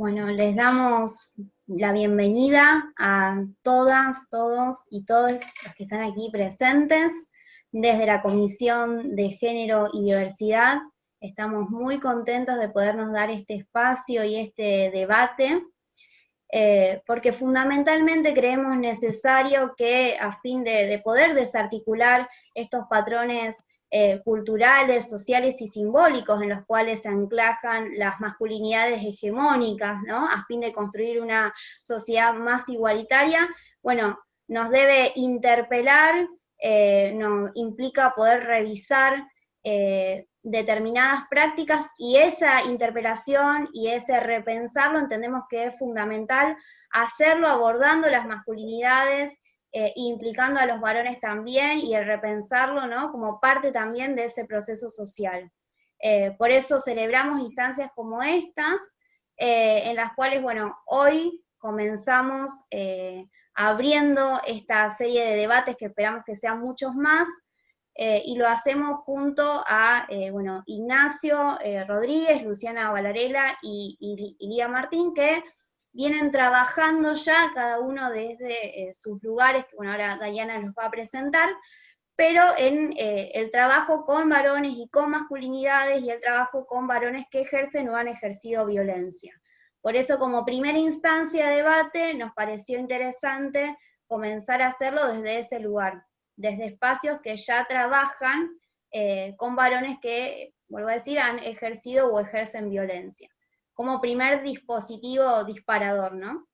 Bueno, les damos la bienvenida a todas, todos y todos los que están aquí presentes. Desde la Comisión de Género y Diversidad estamos muy contentos de podernos dar este espacio y este debate, porque fundamentalmente creemos necesario que a fin de poder desarticular estos patrones culturales, sociales y simbólicos en los cuales se anclajan las masculinidades hegemónicas, ¿no? A fin de construir una sociedad más igualitaria, bueno, nos debe interpelar, nos implica poder revisar determinadas prácticas, y esa interpelación y ese repensarlo entendemos que es fundamental hacerlo abordando las masculinidades, implicando a los varones también, y el repensarlo, ¿no?, como parte también de ese proceso social. Por eso celebramos instancias como estas, en las cuales, bueno, hoy comenzamos abriendo esta serie de debates que esperamos que sean muchos más, y lo hacemos junto a bueno, Ignacio Rodríguez, Luciana Valarela y Lía Martín, que vienen trabajando ya cada uno desde sus lugares, que bueno, ahora Dayana los va a presentar, pero en el trabajo con varones y con masculinidades, y el trabajo con varones que ejercen o han ejercido violencia. Por eso, como primera instancia de debate, nos pareció interesante comenzar a hacerlo desde ese lugar, desde espacios que ya trabajan con varones que, vuelvo a decir, han ejercido o ejercen violencia, como primer dispositivo disparador, ¿no?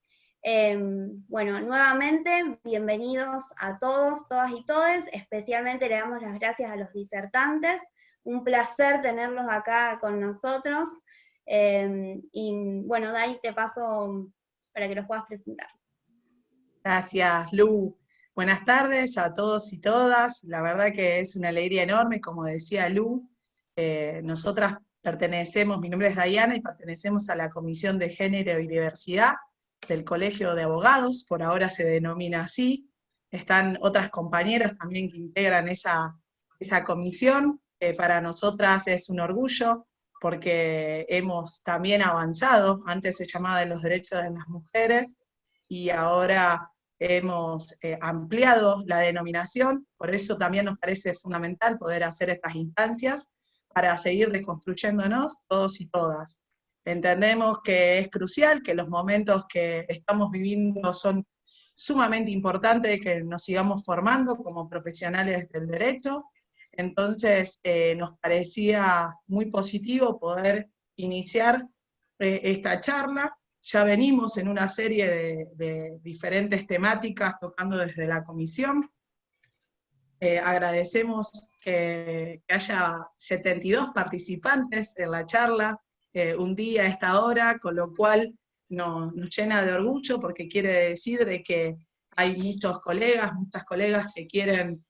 Bueno, nuevamente, bienvenidos a todos, todas y todes, especialmente le damos las gracias a los disertantes, un placer tenerlos acá con nosotros, y bueno, Dai, te paso para que los puedas presentar. Gracias, Lu. Buenas tardes a todos y todas. La verdad que es una alegría enorme, como decía Lu. Nosotras pertenecemos, mi nombre es Dayana, y pertenecemos a la Comisión de Género y Diversidad del Colegio de Abogados, por ahora se denomina así. Están otras compañeras también que integran esa comisión. Para nosotras es un orgullo, porque hemos también avanzado. Antes se llamaba de los derechos de las mujeres, y ahora hemos ampliado la denominación. Por eso también nos parece fundamental poder hacer estas instancias para seguir reconstruyéndonos todos y todas. Entendemos que es crucial, que los momentos que estamos viviendo son sumamente importantes, que nos sigamos formando como profesionales del derecho. Entonces nos parecía muy positivo poder iniciar esta charla. Ya venimos en una serie de diferentes temáticas tocando desde la comisión. Agradecemos que haya 72 participantes en la charla, un día a esta hora, con lo cual nos llena de orgullo, porque quiere decir de que hay muchos colegas, muchas colegas que quieren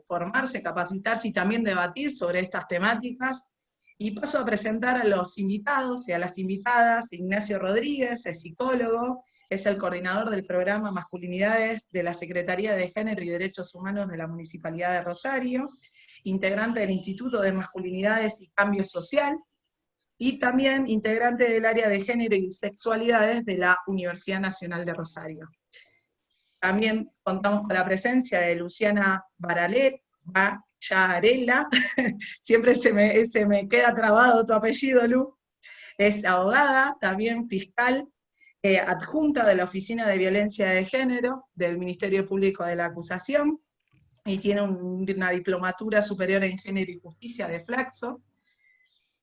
formarse, capacitarse y también debatir sobre estas temáticas. Y paso a presentar a los invitados y a las invitadas. Ignacio Rodríguez es psicólogo, es el coordinador del programa Masculinidades de la Secretaría de Género y Derechos Humanos de la Municipalidad de Rosario, integrante del Instituto de Masculinidades y Cambio Social, y también integrante del área de Género y Sexualidades de la Universidad Nacional de Rosario. También contamos con la presencia de Luciana Varela, siempre se me queda trabado tu apellido, Lu. Es abogada, también fiscal, adjunta de la Oficina de Violencia de Género del Ministerio Público de la Acusación, y tiene una diplomatura superior en Género y Justicia de Flaxo.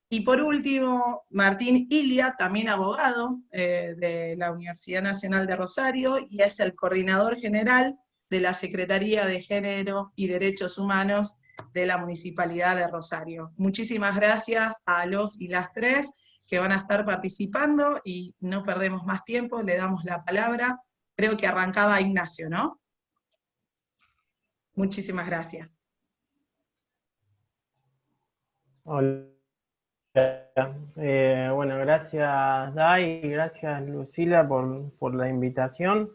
Y por último, Martín Ilia, también abogado de la Universidad Nacional de Rosario, y es el coordinador general de la Secretaría de Género y Derechos Humanos de la Municipalidad de Rosario. Muchísimas gracias a los y las tres que van a estar participando, y no perdemos más tiempo, le damos la palabra. Creo que arrancaba Ignacio, ¿no? Muchísimas gracias. Hola. Bueno, gracias Dai, gracias Lucila por la invitación,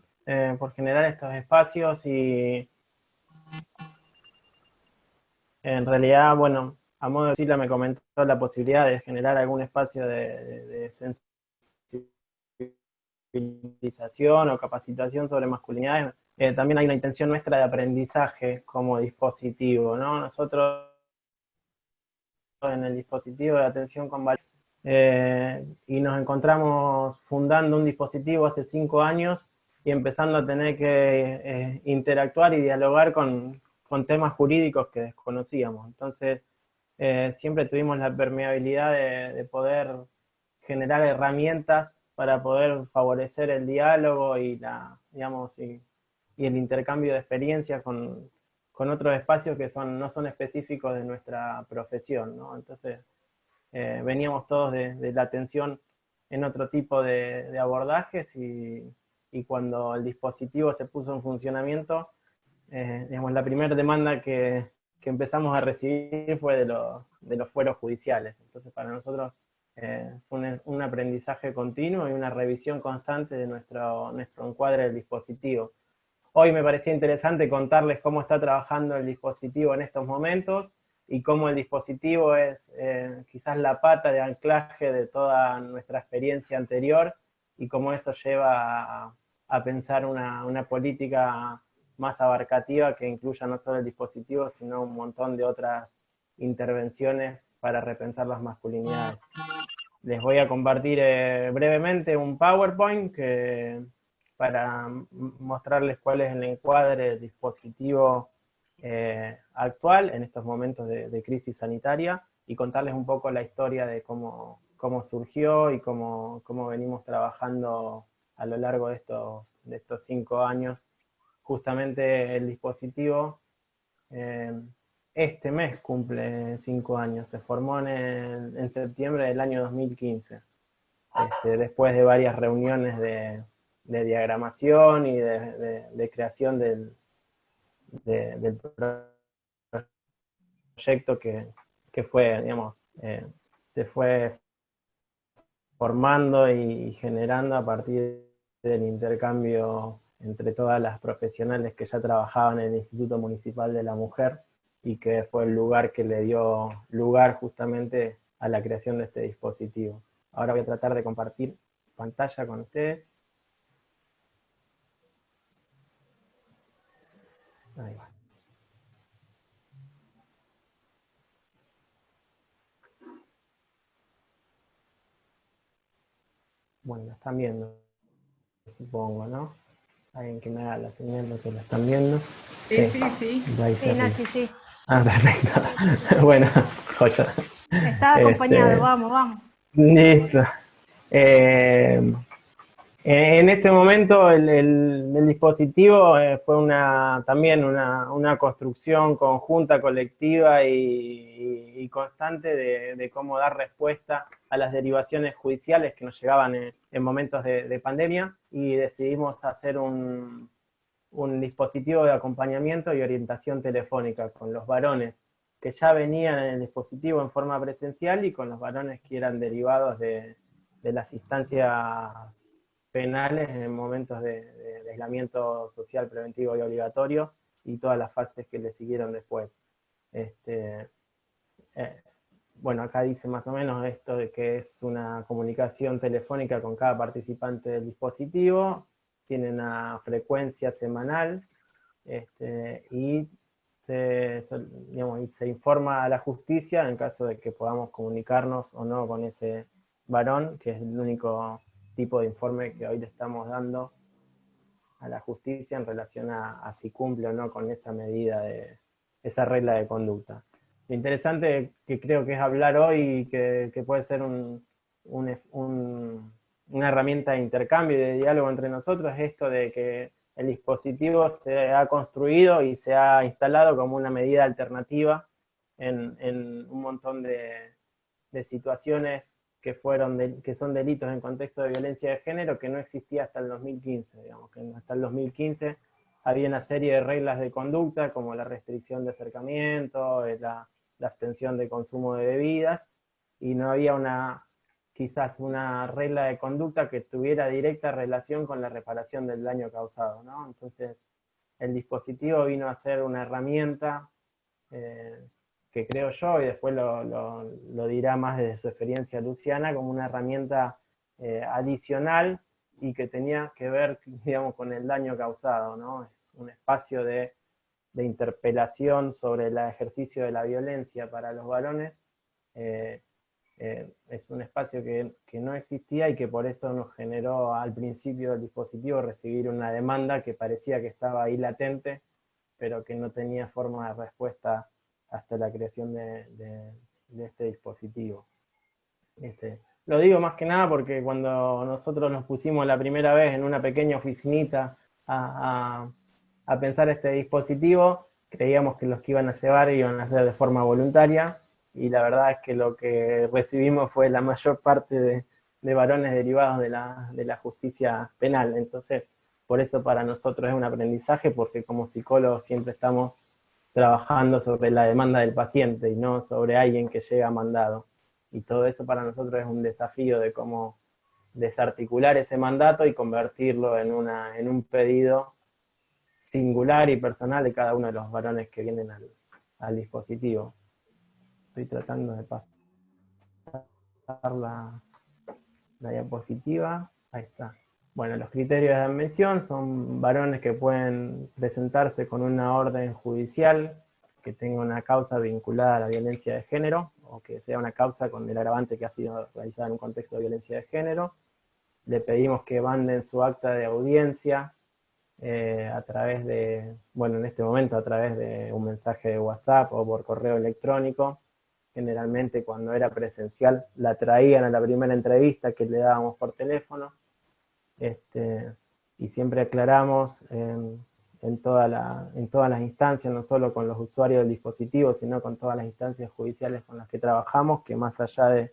por generar estos espacios, y en realidad, bueno, a modo de Lucila me comentó la posibilidad de generar algún espacio de sensibilización o capacitación sobre masculinidades, también hay una intención nuestra de aprendizaje como dispositivo, ¿no? Nosotros en el dispositivo de atención con valores, y nos encontramos fundando un dispositivo hace 5 años y empezando a tener que interactuar y dialogar con temas jurídicos que desconocíamos. Entonces, siempre tuvimos la permeabilidad de poder generar herramientas para poder favorecer el diálogo y y el intercambio de experiencias con otros espacios que no son específicos de nuestra profesión, ¿no? Entonces, veníamos todos de la atención en otro tipo de abordajes y cuando el dispositivo se puso en funcionamiento, la primera demanda que empezamos a recibir fue de los fueros judiciales. Entonces, para nosotros fue un aprendizaje continuo y una revisión constante de nuestro encuadre del dispositivo. Hoy me parecía interesante contarles cómo está trabajando el dispositivo en estos momentos y cómo el dispositivo es quizás la pata de anclaje de toda nuestra experiencia anterior y cómo eso lleva a pensar una política más abarcativa que incluya no solo el dispositivo, sino un montón de otras intervenciones para repensar las masculinidades. Les voy a compartir brevemente un PowerPoint para mostrarles cuál es el encuadre del dispositivo actual en estos momentos de crisis sanitaria y contarles un poco la historia de cómo surgió y cómo venimos trabajando a lo largo de estos 5 años. Justamente el dispositivo este mes cumple 5 años, se formó en septiembre del año 2015, después de varias reuniones de diagramación y de creación del proyecto que fue, se fue formando y generando a partir del intercambio entre todas las profesionales que ya trabajaban en el Instituto Municipal de la Mujer y que fue el lugar que le dio lugar justamente a la creación de este dispositivo. Ahora voy a tratar de compartir pantalla con ustedes. Ahí va. Bueno, la están viendo, supongo, ¿no? Alguien que me haga la señal de que la están viendo. Sí, sí, sí. Sí, Nachi, sí. Ah, perfecto. Bueno, joya. Está acompañado, vamos. Listo. En este momento el dispositivo fue también una construcción conjunta, colectiva y constante de cómo dar respuesta a las derivaciones judiciales que nos llegaban en momentos de pandemia, y decidimos hacer un dispositivo de acompañamiento y orientación telefónica con los varones que ya venían en el dispositivo en forma presencial y con los varones que eran derivados de las instancias penales en momentos de aislamiento social preventivo y obligatorio y todas las fases que le siguieron después. Bueno, acá dice más o menos esto de que es una comunicación telefónica con cada participante del dispositivo, tiene una frecuencia semanal y se informa a la justicia en caso de que podamos comunicarnos o no con ese varón, que es el único tipo de informe que hoy le estamos dando a la justicia en relación a si cumple o no con esa medida, esa regla de conducta. Lo interesante que creo que es hablar hoy, que puede ser una herramienta de intercambio y de diálogo entre nosotros, es esto de que el dispositivo se ha construido y se ha instalado como una medida alternativa en un montón de situaciones que son delitos en contexto de violencia de género que no existía hasta el 2015, digamos, que hasta el 2015 había una serie de reglas de conducta como la restricción de acercamiento, la abstención de consumo de bebidas, y no había quizás una regla de conducta que tuviera directa relación con la reparación del daño causado, ¿no? Entonces, el dispositivo vino a ser una herramienta que creo yo, y después lo dirá más desde su experiencia Luciana, como una herramienta adicional y que tenía que ver, digamos, con el daño causado, ¿no? Es un espacio de interpelación sobre el ejercicio de la violencia para los varones. Es un espacio que no existía y que por eso nos generó al principio del dispositivo recibir una demanda que parecía que estaba ahí latente, pero que no tenía forma de respuesta hasta la creación de este dispositivo. Lo digo más que nada porque cuando nosotros nos pusimos la primera vez en una pequeña oficinita a pensar este dispositivo, creíamos que los que iban a llevar iban a hacer de forma voluntaria, y la verdad es que lo que recibimos fue la mayor parte de varones derivados de la justicia penal. Entonces, por eso para nosotros es un aprendizaje, porque como psicólogos siempre estamos trabajando sobre la demanda del paciente y no sobre alguien que llega mandado. Y todo eso para nosotros es un desafío de cómo desarticular ese mandato y convertirlo en un pedido singular y personal de cada uno de los varones que vienen al dispositivo. Estoy tratando de pasar la diapositiva. Ahí está. Bueno, los criterios de admisión son varones que pueden presentarse con una orden judicial que tenga una causa vinculada a la violencia de género, o que sea una causa con el agravante que ha sido realizada en un contexto de violencia de género. Le pedimos que manden su acta de audiencia a través de, bueno, en este momento a través de un mensaje de WhatsApp o por correo electrónico. Generalmente cuando era presencial la traían a la primera entrevista que le dábamos por teléfono. Y siempre aclaramos en todas las instancias, no solo con los usuarios del dispositivo, sino con todas las instancias judiciales con las que trabajamos, que más allá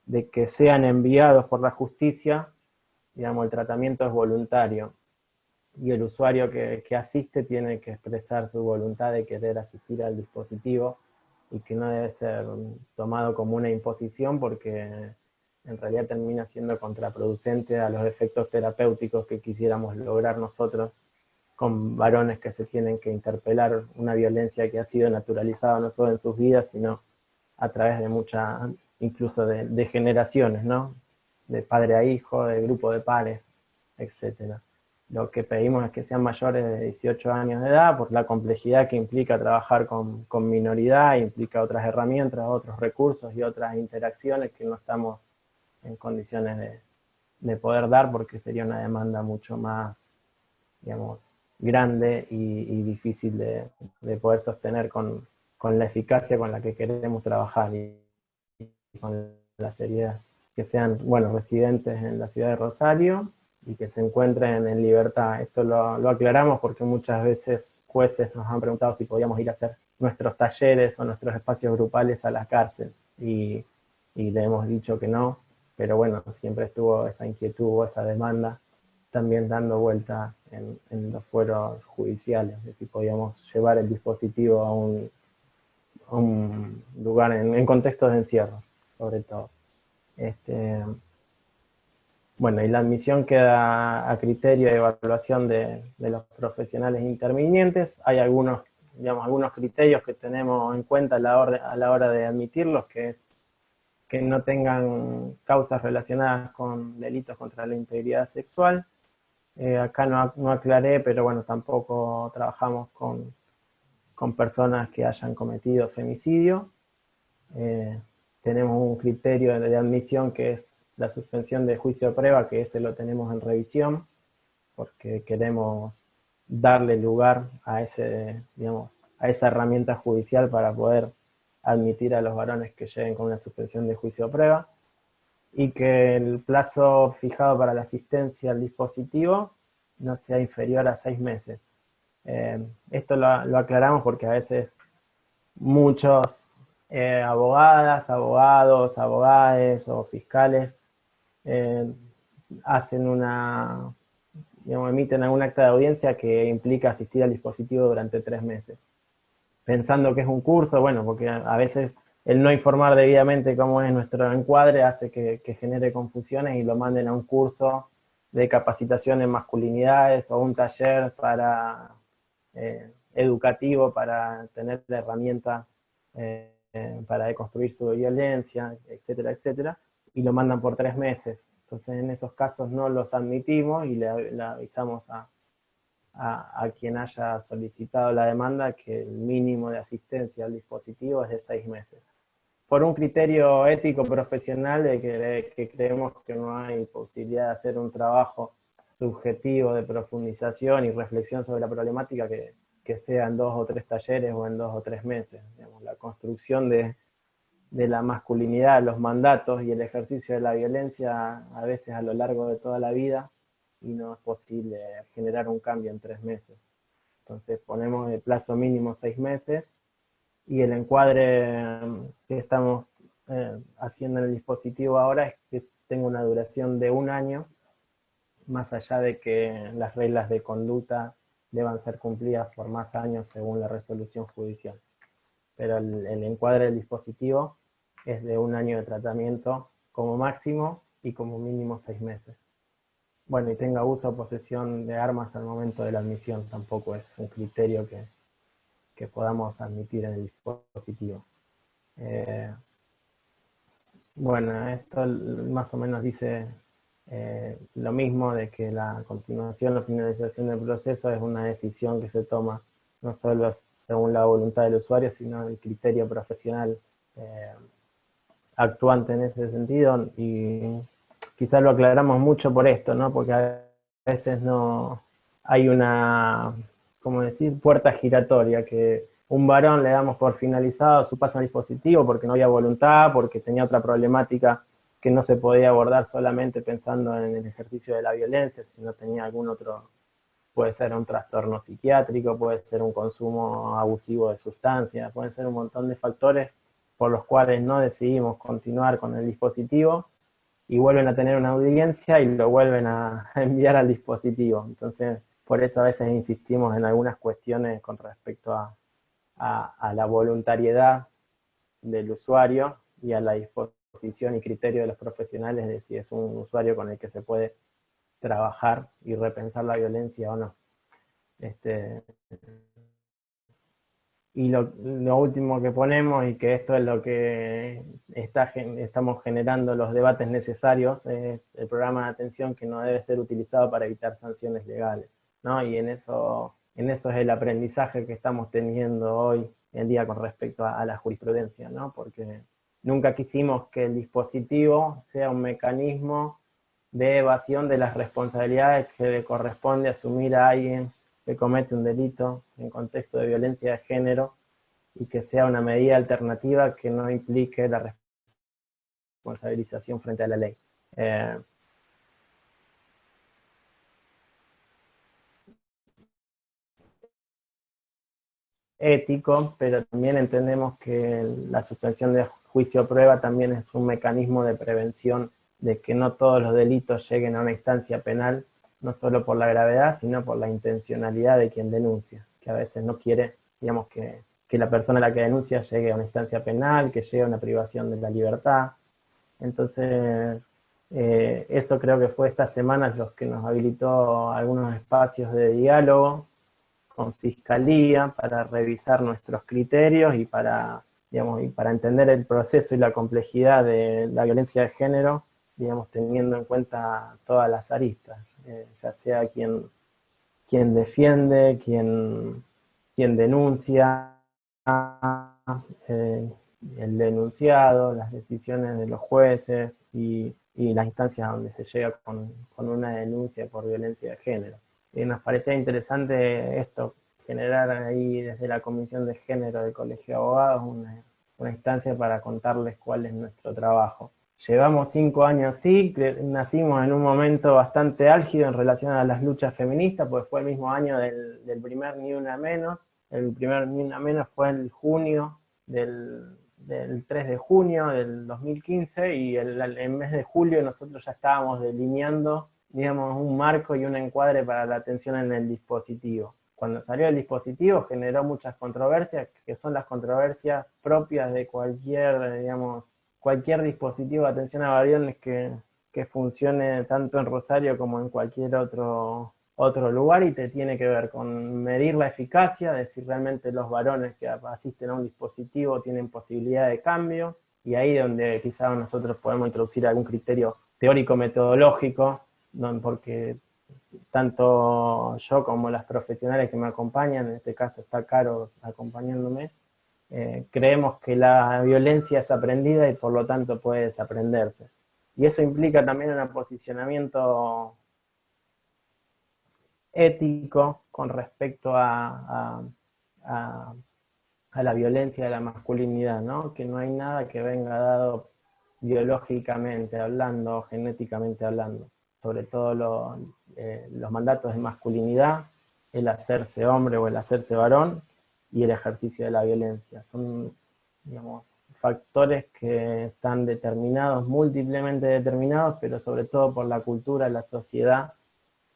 de que sean enviados por la justicia, digamos, el tratamiento es voluntario, y el usuario que asiste tiene que expresar su voluntad de querer asistir al dispositivo, y que no debe ser tomado como una imposición, porque en realidad termina siendo contraproducente a los efectos terapéuticos que quisiéramos lograr nosotros con varones que se tienen que interpelar una violencia que ha sido naturalizada no solo en sus vidas, sino a través de incluso de generaciones, ¿no? De padre a hijo, de grupo de pares, etc. Lo que pedimos es que sean mayores de 18 años de edad, por la complejidad que implica trabajar con minoridad, implica otras herramientas, otros recursos y otras interacciones que no estamos en condiciones de poder dar, porque sería una demanda mucho más, digamos, grande y difícil de poder sostener con la eficacia con la que queremos trabajar y con la seriedad. Que sean, bueno, residentes en la ciudad de Rosario y que se encuentren en libertad. Esto lo aclaramos porque muchas veces jueces nos han preguntado si podíamos ir a hacer nuestros talleres o nuestros espacios grupales a la cárcel, y le hemos dicho que no, pero bueno, siempre estuvo esa inquietud o esa demanda también dando vuelta en los fueros judiciales, de si podíamos llevar el dispositivo a un lugar en contextos de encierro, sobre todo. Bueno, y la admisión queda a criterio de evaluación de los profesionales intervinientes. Hay algunos criterios que tenemos en cuenta a la hora de admitirlos, que es que no tengan causas relacionadas con delitos contra la integridad sexual. Acá no aclaré, pero bueno, tampoco trabajamos con personas que hayan cometido femicidio. Tenemos un criterio de admisión que es la suspensión de juicio de prueba, que ese lo tenemos en revisión, porque queremos darle lugar a esa herramienta judicial para poder admitir a los varones que lleguen con una suspensión de juicio de prueba, y que el plazo fijado para la asistencia al dispositivo no sea inferior a 6 meses. Esto lo aclaramos porque a veces muchos abogadas, abogados, abogades o fiscales emiten algún acta de audiencia que implica asistir al dispositivo durante 3 meses. Pensando que es un curso, bueno, porque a veces el no informar debidamente cómo es nuestro encuadre hace que genere confusiones y lo manden a un curso de capacitación en masculinidades o un taller educativo para tener herramientas para deconstruir su violencia, etcétera, etcétera, y lo mandan por 3 meses. Entonces en esos casos no los admitimos y le avisamos a quien haya solicitado la demanda que el mínimo de asistencia al dispositivo es de 6 meses. Por un criterio ético profesional de que creemos que no hay posibilidad de hacer un trabajo subjetivo de profundización y reflexión sobre la problemática que sea en 2 o 3 talleres o en 2 o 3 meses. Digamos, la construcción de la masculinidad, los mandatos y el ejercicio de la violencia a veces a lo largo de toda la vida, y no es posible generar un cambio en 3 meses. Entonces ponemos el plazo mínimo 6 meses, y el encuadre que estamos haciendo en el dispositivo ahora es que tenga una duración de 1 año, más allá de que las reglas de conducta deban ser cumplidas por más años según la resolución judicial. Pero el encuadre del dispositivo es de 1 año de tratamiento como máximo y como mínimo 6 meses. Bueno, y tenga uso o posesión de armas al momento de la admisión, tampoco es un criterio que podamos admitir en el dispositivo. Bueno, esto más o menos dice lo mismo, de que la continuación o finalización del proceso es una decisión que se toma no solo según la voluntad del usuario, sino el criterio profesional actuante en ese sentido, y quizás lo aclaramos mucho por esto, ¿no? Porque a veces no hay una, ¿cómo decir?, puerta giratoria, que un varón le damos por finalizado su paso al dispositivo porque no había voluntad, porque tenía otra problemática que no se podía abordar solamente pensando en el ejercicio de la violencia, sino tenía algún otro, puede ser un trastorno psiquiátrico, puede ser un consumo abusivo de sustancias, pueden ser un montón de factores por los cuales no decidimos continuar con el dispositivo, y vuelven a tener una audiencia y lo vuelven a enviar al dispositivo. Entonces, por eso a veces insistimos en algunas cuestiones con respecto a la voluntariedad del usuario y a la disposición y criterio de los profesionales de si es un usuario con el que se puede trabajar y repensar la violencia o no. Y lo último que ponemos, y que esto es lo que estamos generando los debates necesarios, es el programa de atención que no debe ser utilizado para evitar sanciones legales, ¿no? Y en eso es el aprendizaje que estamos teniendo hoy en día con respecto a la jurisprudencia, ¿no? Porque nunca quisimos que el dispositivo sea un mecanismo de evasión de las responsabilidades que le corresponde asumir a alguien que comete un delito en contexto de violencia de género, y que sea una medida alternativa que no implique la responsabilización frente a la ley. Ético, pero también entendemos que la suspensión de juicio a prueba también es un mecanismo de prevención de que no todos los delitos lleguen a una instancia penal, no solo por la gravedad, sino por la intencionalidad de quien denuncia, que a veces no quiere, digamos, que la persona a la que denuncia llegue a una instancia penal, que llegue a una privación de la libertad. Entonces, eso creo que fue estas semanas los que nos habilitó algunos espacios de diálogo con Fiscalía para revisar nuestros criterios y para entender el proceso y la complejidad de la violencia de género, digamos, teniendo en cuenta todas las aristas, ya sea quien defiende, quien denuncia, el denunciado, las decisiones de los jueces y las instancias donde se llega con una denuncia por violencia de género. Nos parecía interesante esto, generar ahí desde la Comisión de Género del Colegio de Abogados una instancia para contarles cuál es nuestro trabajo. Llevamos 5 años, sí, nacimos en un momento bastante álgido en relación a las luchas feministas, pues fue el mismo año del primer Ni Una Menos. El primer Ni Una Menos fue en junio del 3 de junio del 2015, y en mes de julio nosotros ya estábamos delineando, digamos, un marco y un encuadre para la atención en el dispositivo. Cuando salió el dispositivo generó muchas controversias, que son las controversias propias de cualquier dispositivo de atención a varones que funcione tanto en Rosario como en cualquier otro lugar, y te tiene que ver con medir la eficacia de si realmente los varones que asisten a un dispositivo tienen posibilidad de cambio, y ahí donde quizás nosotros podemos introducir algún criterio teórico-metodológico, porque tanto yo como las profesionales que me acompañan, en este caso está Caro acompañándome, creemos que la violencia es aprendida y por lo tanto puede desaprenderse. Y eso implica también un posicionamiento ético con respecto a la violencia de la masculinidad, ¿no? Que no hay nada que venga dado biológicamente hablando, genéticamente hablando, sobre todo los mandatos de masculinidad, el hacerse hombre o el hacerse varón, y el ejercicio de la violencia. Son, digamos, factores que están determinados, múltiplemente determinados, pero sobre todo por la cultura, la sociedad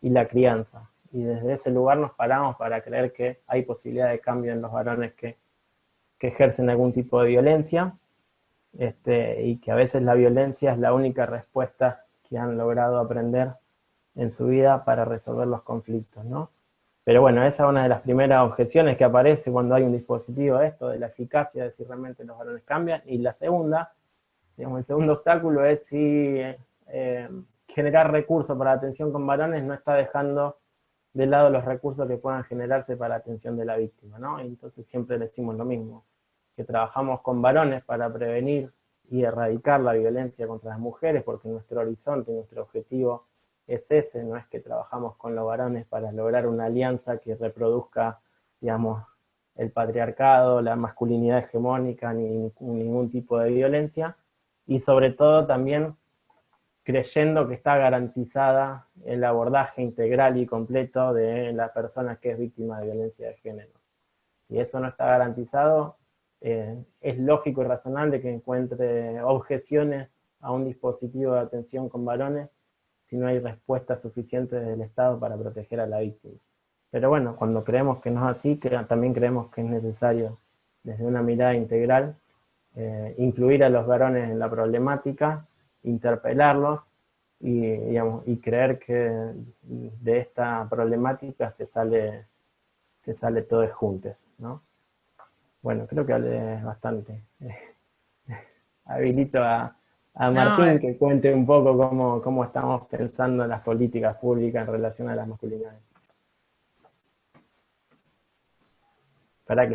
y la crianza. Y desde ese lugar nos paramos para creer que hay posibilidad de cambio en los varones que ejercen algún tipo de violencia, y que a veces la violencia es la única respuesta que han logrado aprender en su vida para resolver los conflictos, ¿no? Pero bueno, esa es una de las primeras objeciones que aparece cuando hay un dispositivo, esto de la eficacia de si realmente los varones cambian. Y la segunda, digamos, el segundo obstáculo es si generar recursos para la atención con varones no está dejando de lado los recursos que puedan generarse para la atención de la víctima, ¿no? Y entonces siempre decimos lo mismo, que trabajamos con varones para prevenir y erradicar la violencia contra las mujeres, porque nuestro horizonte, nuestro objetivo es ese, no es que trabajamos con los varones para lograr una alianza que reproduzca, digamos, el patriarcado, la masculinidad hegemónica, ni ningún tipo de violencia, y sobre todo también creyendo que está garantizada el abordaje integral y completo de la persona que es víctima de violencia de género. Si eso no está garantizado, es lógico y razonable que encuentre objeciones a un dispositivo de atención con varones si no hay respuesta suficiente del Estado para proteger a la víctima. Pero bueno, cuando creemos que no es así, también creemos que es necesario, desde una mirada integral, incluir a los varones en la problemática, interpelarlos y creer que de esta problemática se sale todos juntos, ¿no? Bueno, creo que hablé bastante. Habilito a Martín que cuente un poco cómo estamos pensando en las políticas públicas en relación a las masculinidades.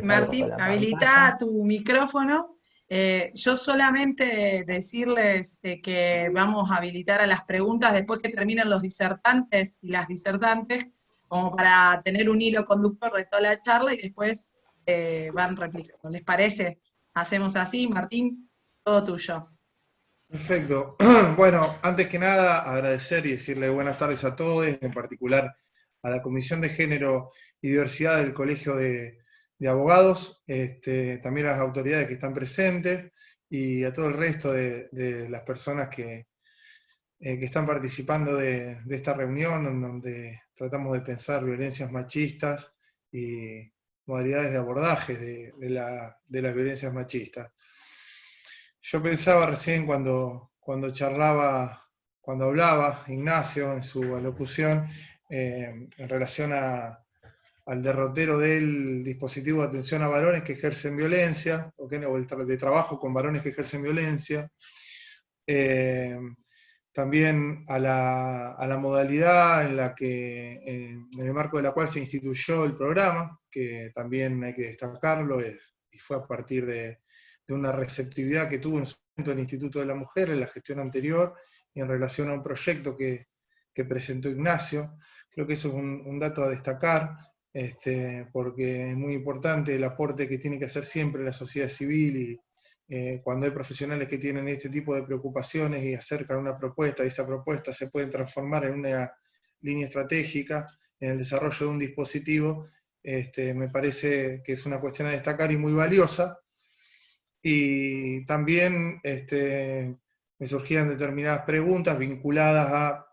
Martín, habilita tu micrófono. Yo solamente decirles que vamos a habilitar a las preguntas después que terminen los disertantes y las disertantes, como para tener un hilo conductor de toda la charla y después van replicando. ¿Les parece? Hacemos así, Martín, todo tuyo. Perfecto. Bueno, antes que nada, agradecer y decirle buenas tardes a todos, en particular a la Comisión de Género y Diversidad del Colegio de Abogados, también a las autoridades que están presentes y a todo el resto de las personas que están participando de esta reunión, en donde tratamos de pensar violencias machistas y modalidades de abordaje de las violencias machistas. Yo pensaba recién cuando hablaba Ignacio en su alocución en relación al derrotero del dispositivo de atención a varones que ejercen violencia, o de trabajo con varones que ejercen violencia, también a la modalidad en la que, en el marco de la cual se instituyó el programa, que también hay que destacarlo, y fue a partir de una receptividad que tuvo en su momento el Instituto de la Mujer en la gestión anterior, y en relación a un proyecto que presentó Ignacio. Creo que eso es un dato a destacar, porque es muy importante el aporte que tiene que hacer siempre la sociedad civil, y cuando hay profesionales que tienen este tipo de preocupaciones y acercan una propuesta, y esa propuesta se puede transformar en una línea estratégica en el desarrollo de un dispositivo, me parece que es una cuestión a destacar y muy valiosa. Y también me surgían determinadas preguntas vinculadas a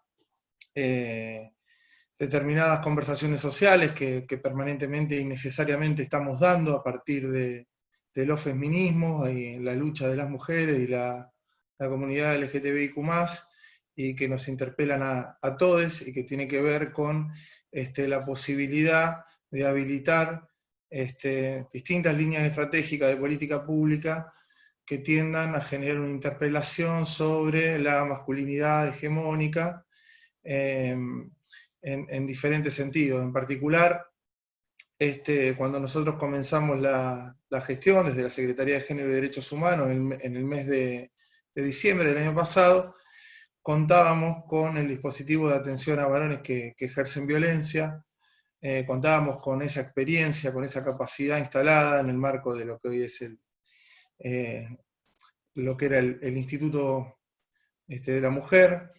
determinadas conversaciones sociales que permanentemente y necesariamente estamos dando a partir de los feminismos y la lucha de las mujeres y la comunidad LGTBIQ+, y que nos interpelan a todos, y que tiene que ver con la posibilidad de habilitar distintas líneas estratégicas de política pública que tiendan a generar una interpelación sobre la masculinidad hegemónica en diferentes sentidos. En particular, cuando nosotros comenzamos la gestión desde la Secretaría de Género y Derechos Humanos en el mes de diciembre del año pasado, contábamos con el dispositivo de atención a varones que ejercen violencia, contábamos con esa experiencia, con esa capacidad instalada en el marco de lo que hoy es lo que era el Instituto de la Mujer.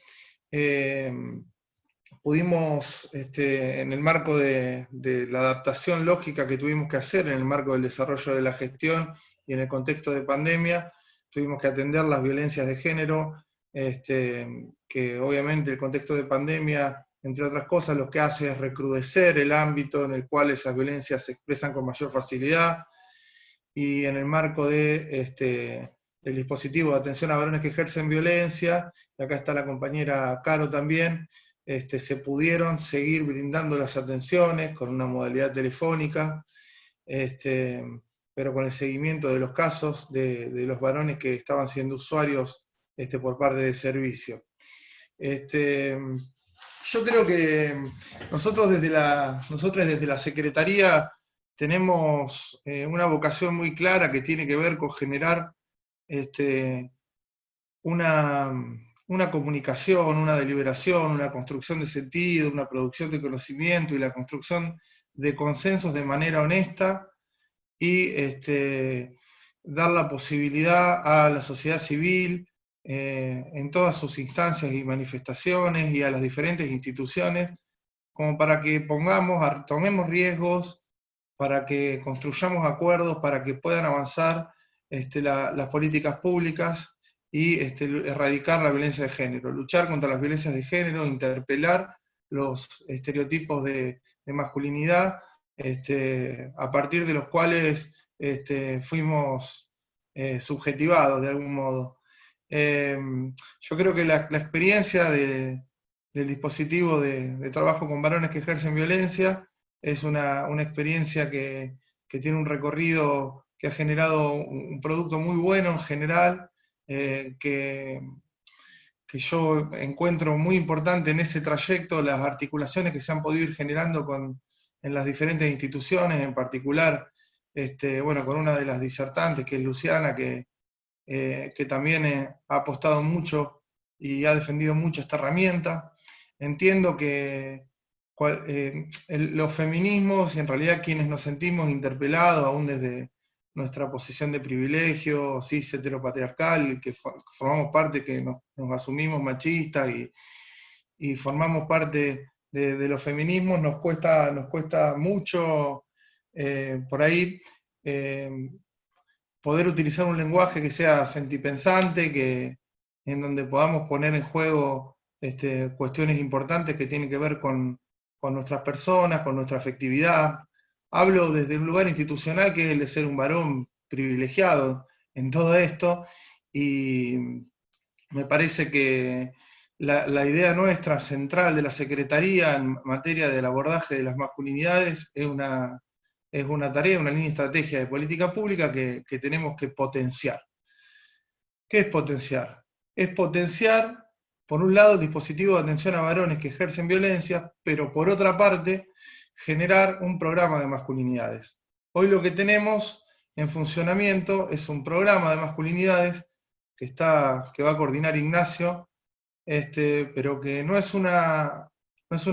Pudimos, en el marco de la adaptación lógica que tuvimos que hacer, en el marco del desarrollo de la gestión y en el contexto de pandemia, tuvimos que atender las violencias de género, que obviamente el contexto de pandemia, entre otras cosas, lo que hace es recrudecer el ámbito en el cual esas violencias se expresan con mayor facilidad, y en el marco de el dispositivo de atención a varones que ejercen violencia, y acá está la compañera Caro también, se pudieron seguir brindando las atenciones con una modalidad telefónica, pero con el seguimiento de los casos de los varones que estaban siendo usuarios por parte del servicio. Yo creo que nosotros desde la Secretaría tenemos una vocación muy clara que tiene que ver con generar una comunicación, una deliberación, una construcción de sentido, una producción de conocimiento y la construcción de consensos de manera honesta, y dar la posibilidad a la sociedad civil en todas sus instancias y manifestaciones, y a las diferentes instituciones, como para que tomemos riesgos, para que construyamos acuerdos, para que puedan avanzar las políticas públicas y erradicar la violencia de género, luchar contra las violencias de género, interpelar los estereotipos de masculinidad, a partir de los cuales fuimos subjetivados de algún modo. Yo creo que la experiencia del dispositivo de trabajo con varones que ejercen violencia es una experiencia que tiene un recorrido que ha generado un producto muy bueno en general, que yo encuentro muy importante en ese trayecto, las articulaciones que se han podido ir generando en las diferentes instituciones, en particular con una de las disertantes, que es Luciana, que también ha apostado mucho y ha defendido mucho esta herramienta. Entiendo que los feminismos, y en realidad quienes nos sentimos interpelados, aún desde nuestra posición de privilegio, cis heteropatriarcal, que formamos parte, que nos asumimos machistas y formamos parte de los feminismos, nos cuesta mucho por ahí poder utilizar un lenguaje que sea sentipensante, en donde podamos poner en juego cuestiones importantes que tienen que ver con nuestras personas, con nuestra afectividad. Hablo desde un lugar institucional que es el de ser un varón privilegiado en todo esto, y me parece que la idea nuestra central de la Secretaría en materia del abordaje de las masculinidades es una tarea, una línea de estrategia de política pública que tenemos que potenciar. ¿Qué es potenciar? Es potenciar, por un lado, el dispositivo de atención a varones que ejercen violencia, pero por otra parte, generar un programa de masculinidades. Hoy lo que tenemos en funcionamiento es un programa de masculinidades que va a coordinar Ignacio, pero que no es una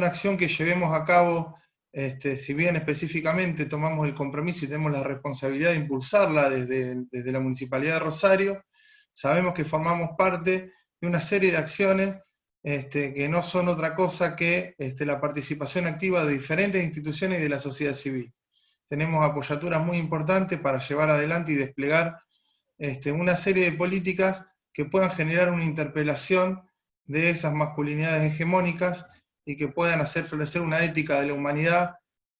acción que llevemos a cabo, si bien específicamente tomamos el compromiso y tenemos la responsabilidad de impulsarla desde la Municipalidad de Rosario, sabemos que formamos parte de una serie de acciones que no son otra cosa que la participación activa de diferentes instituciones y de la sociedad civil. Tenemos apoyaturas muy importantes para llevar adelante y desplegar una serie de políticas que puedan generar una interpelación de esas masculinidades hegemónicas y que puedan hacer florecer una ética de la humanidad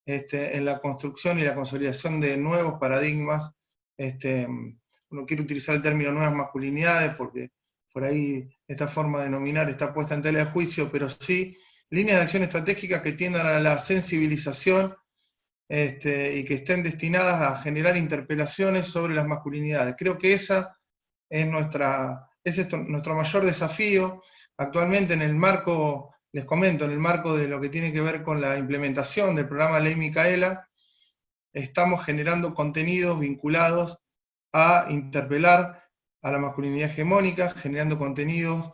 en la construcción y la consolidación de nuevos paradigmas. Uno quiere utilizar el término nuevas masculinidades porque por ahí esta forma de denominar está puesta en tela de juicio, pero sí líneas de acción estratégicas que tiendan a la sensibilización y que estén destinadas a generar interpelaciones sobre las masculinidades. Creo que esa es nuestro mayor desafío. Actualmente en el marco, les comento, en el marco de lo que tiene que ver con la implementación del programa Ley Micaela, estamos generando contenidos vinculados a interpelar a la masculinidad hegemónica, generando contenidos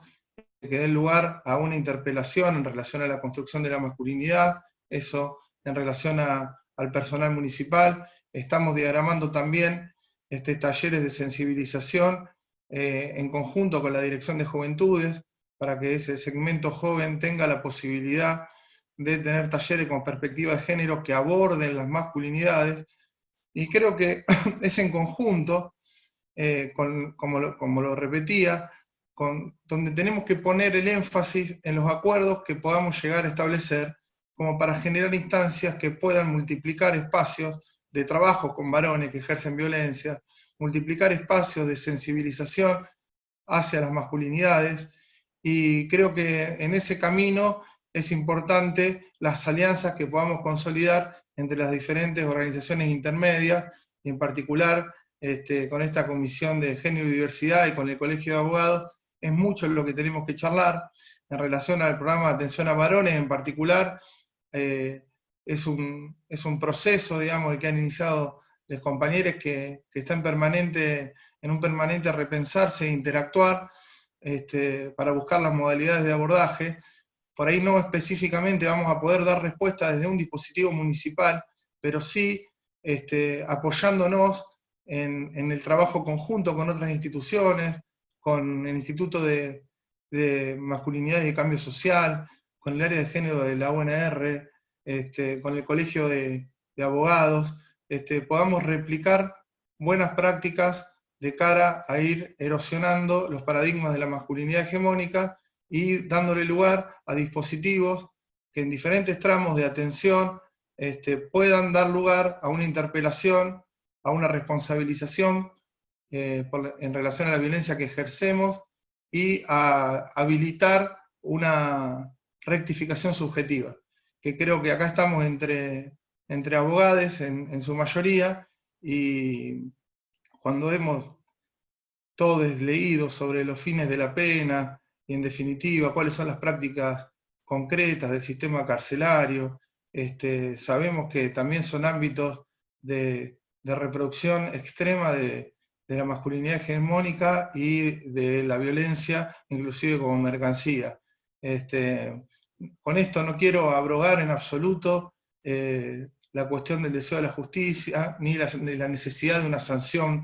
que den lugar a una interpelación en relación a la construcción de la masculinidad, eso en relación al personal municipal. Estamos diagramando también talleres de sensibilización en conjunto con la Dirección de Juventudes, para que ese segmento joven tenga la posibilidad de tener talleres con perspectiva de género que aborden las masculinidades, y creo que es en conjunto, como lo repetía, donde tenemos que poner el énfasis en los acuerdos que podamos llegar a establecer, como para generar instancias que puedan multiplicar espacios de trabajo con varones que ejercen violencia, multiplicar espacios de sensibilización hacia las masculinidades, y creo que en ese camino es importante las alianzas que podamos consolidar entre las diferentes organizaciones intermedias, y en particular con esta Comisión de Género y Diversidad y con el Colegio de Abogados. Es mucho lo que tenemos que charlar en relación al programa de atención a varones en particular. Es un proceso, digamos, que han iniciado los compañeros que están en un permanente repensarse e interactuar para buscar las modalidades de abordaje. Por ahí no específicamente vamos a poder dar respuesta desde un dispositivo municipal, pero sí apoyándonos en el trabajo conjunto con otras instituciones, con el Instituto de Masculinidades y Cambio Social, con el área de género de la UNR, con el Colegio de Abogados, podamos replicar buenas prácticas de cara a ir erosionando los paradigmas de la masculinidad hegemónica y dándole lugar a dispositivos que en diferentes tramos de atención puedan dar lugar a una interpelación, a una responsabilización en relación a la violencia que ejercemos, y a habilitar una rectificación subjetiva, que creo que acá estamos entre abogados en su mayoría, y cuando hemos todos leído sobre los fines de la pena, y en definitiva cuáles son las prácticas concretas del sistema carcelario, sabemos que también son ámbitos de reproducción extrema de la masculinidad hegemónica y de la violencia, inclusive como mercancía. Con esto no quiero abrogar en absoluto la cuestión del deseo de la justicia, ni la necesidad de una sanción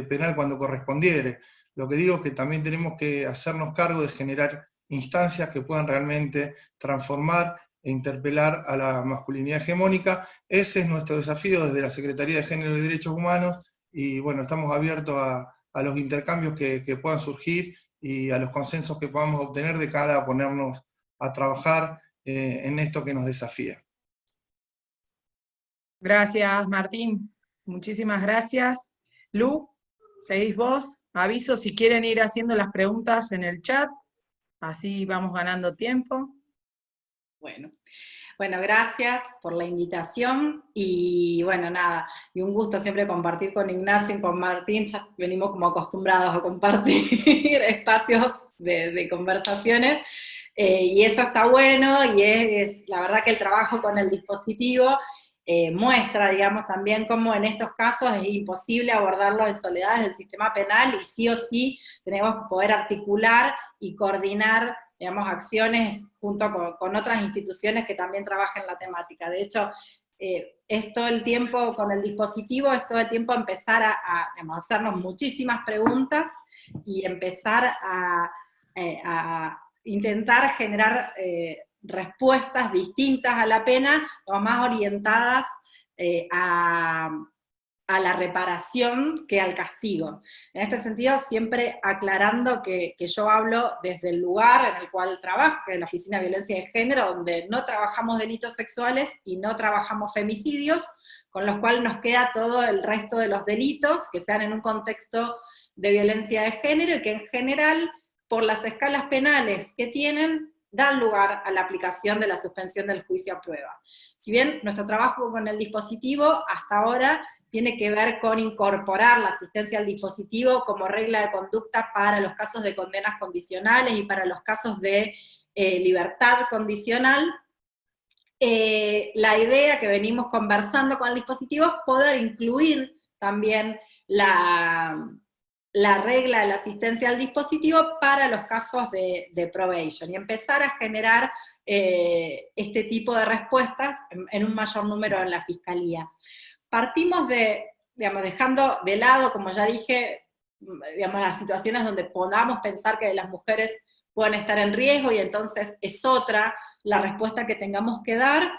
penal cuando correspondiere. Lo que digo es que también tenemos que hacernos cargo de generar instancias que puedan realmente transformar e interpelar a la masculinidad hegemónica. Ese es nuestro desafío desde la Secretaría de Género y Derechos Humanos, y bueno, estamos abiertos a los intercambios que puedan surgir y a los consensos que podamos obtener de cara a ponernos a trabajar en esto que nos desafía. Gracias, Martín. Muchísimas gracias. Lu, seguís vos. Aviso si quieren ir haciendo las preguntas en el chat, así vamos ganando tiempo. Bueno, gracias por la invitación, y bueno, nada, y un gusto siempre compartir con Ignacio y con Martín. Ya venimos como acostumbrados a compartir espacios de conversaciones, y eso está bueno, y es la verdad que el trabajo con el dispositivo muestra, digamos, también cómo en estos casos es imposible abordarlos en soledad desde el sistema penal, y sí o sí tenemos que poder articular y coordinar, digamos, acciones junto con otras instituciones que también trabajan la temática. De hecho, es todo el tiempo con el dispositivo, es todo el tiempo empezar a hacernos muchísimas preguntas y empezar a intentar generar respuestas distintas a la pena, o más orientadas a la reparación que al castigo. En este sentido, siempre aclarando que yo hablo desde el lugar en el cual trabajo, que es la Oficina de Violencia de Género, donde no trabajamos delitos sexuales y no trabajamos femicidios, con los cuales nos queda todo el resto de los delitos que sean en un contexto de violencia de género, y que en general, por las escalas penales que tienen, dan lugar a la aplicación de la suspensión del juicio a prueba. Si bien nuestro trabajo con el dispositivo hasta ahora tiene que ver con incorporar la asistencia al dispositivo como regla de conducta para los casos de condenas condicionales y para los casos de libertad condicional. La idea que venimos conversando con el dispositivo es poder incluir también la regla de la asistencia al dispositivo para los casos de probation, y empezar a generar este tipo de respuestas en un mayor número en la Fiscalía. Partimos de, digamos, dejando de lado, como ya dije, digamos, las situaciones donde podamos pensar que las mujeres pueden estar en riesgo, y entonces es otra la respuesta que tengamos que dar.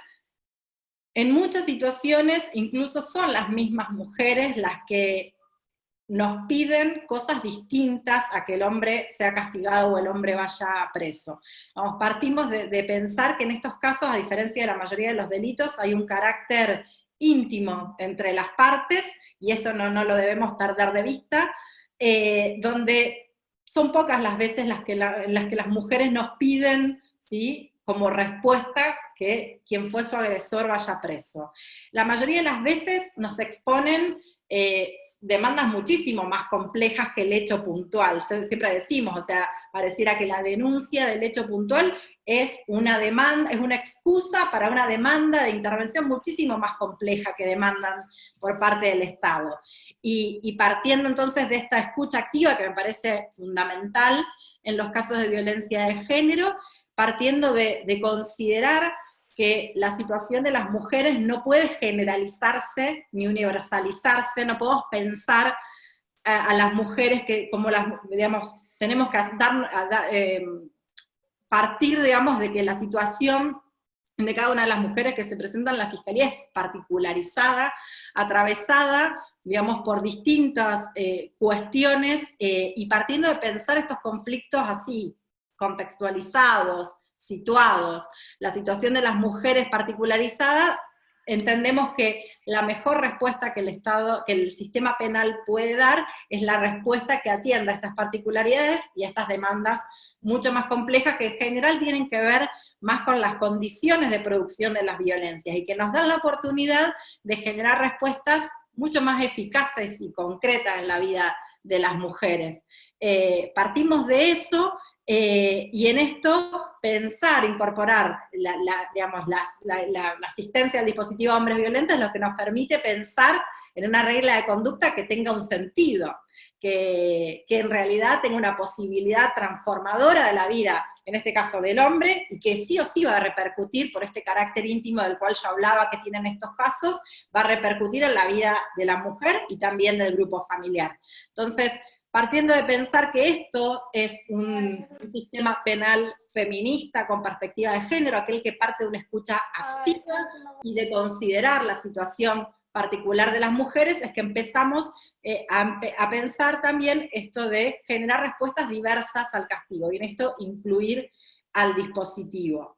En muchas situaciones, incluso son las mismas mujeres las que nos piden cosas distintas a que el hombre sea castigado o el hombre vaya preso. Vamos, partimos de pensar que en estos casos, a diferencia de la mayoría de los delitos, hay un carácter íntimo entre las partes, y esto no lo debemos perder de vista, donde son pocas las veces en las que las mujeres nos piden, ¿sí?, como respuesta que quien fue su agresor vaya preso. La mayoría de las veces nos exponen demandas muchísimo más complejas que el hecho puntual. Siempre decimos, o sea, pareciera que la denuncia del hecho puntual es una demanda, es una excusa para una demanda de intervención muchísimo más compleja que demandan por parte del Estado. Y partiendo entonces de esta escucha activa, que me parece fundamental en los casos de violencia de género, partiendo de considerar que la situación de las mujeres no puede generalizarse ni universalizarse, no podemos pensar a las mujeres que como las, digamos, tenemos que partir, digamos, de que la situación de cada una de las mujeres que se presentan en la Fiscalía es particularizada, atravesada, digamos, por distintas cuestiones, y partiendo de pensar estos conflictos así, contextualizados, situados, la situación de las mujeres particularizada, entendemos que la mejor respuesta que el Estado, que el sistema penal puede dar, es la respuesta que atienda a estas particularidades y a estas demandas mucho más complejas, que en general tienen que ver más con las condiciones de producción de las violencias, y que nos dan la oportunidad de generar respuestas mucho más eficaces y concretas en la vida de las mujeres. Partimos de eso, y en esto pensar, incorporar la asistencia al dispositivo a hombres violentos es lo que nos permite pensar en una regla de conducta que tenga un sentido, que en realidad tenga una posibilidad transformadora de la vida, en este caso del hombre, y que sí o sí va a repercutir, por este carácter íntimo del cual yo hablaba que tienen estos casos, va a repercutir en la vida de la mujer y también del grupo familiar. Entonces, partiendo de pensar que esto es un sistema penal feminista con perspectiva de género, aquel que parte de una escucha activa y de considerar la situación particular de las mujeres, es que empezamos a pensar también esto de generar respuestas diversas al castigo, y en esto incluir al dispositivo.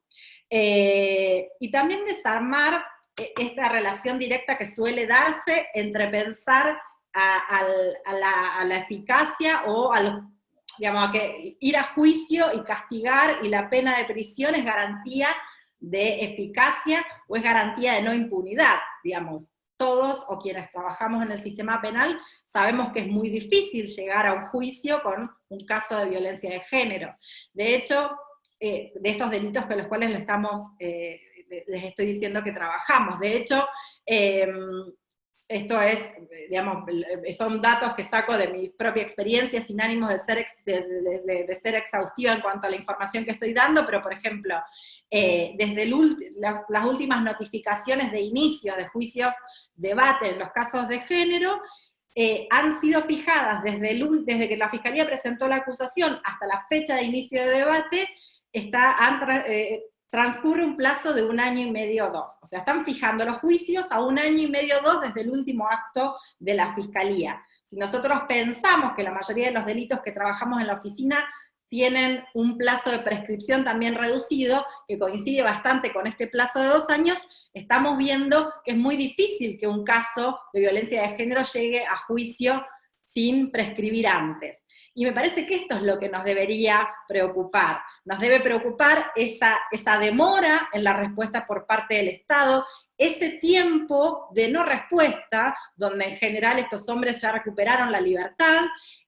Y también desarmar esta relación directa que suele darse entre pensar a la eficacia o digamos, a que ir a juicio y castigar y la pena de prisión es garantía de eficacia o es garantía de no impunidad, digamos. Todos, o quienes trabajamos en el sistema penal, sabemos que es muy difícil llegar a un juicio con un caso de violencia de género. De hecho, de estos delitos con los cuales les estoy diciendo que trabajamos. De hecho, esto es, digamos, son datos que saco de mi propia experiencia sin ánimos de ser exhaustiva en cuanto a la información que estoy dando, pero por ejemplo, desde las últimas notificaciones de inicio de juicios debate en los casos de género, han sido fijadas desde que la Fiscalía presentó la acusación hasta la fecha de inicio de debate, transcurre un plazo de 1 año y medio o 2. O sea, están fijando los juicios a 1 año y medio o 2 desde el último acto de la Fiscalía. Si nosotros pensamos que la mayoría de los delitos que trabajamos en la oficina tienen un plazo de prescripción también reducido, que coincide bastante con este plazo de 2 años, estamos viendo que es muy difícil que un caso de violencia de género llegue a juicio sin prescribir antes. Y me parece que esto es lo que nos debería preocupar. Nos debe preocupar esa demora en la respuesta por parte del Estado, ese tiempo de no respuesta, donde en general estos hombres ya recuperaron la libertad,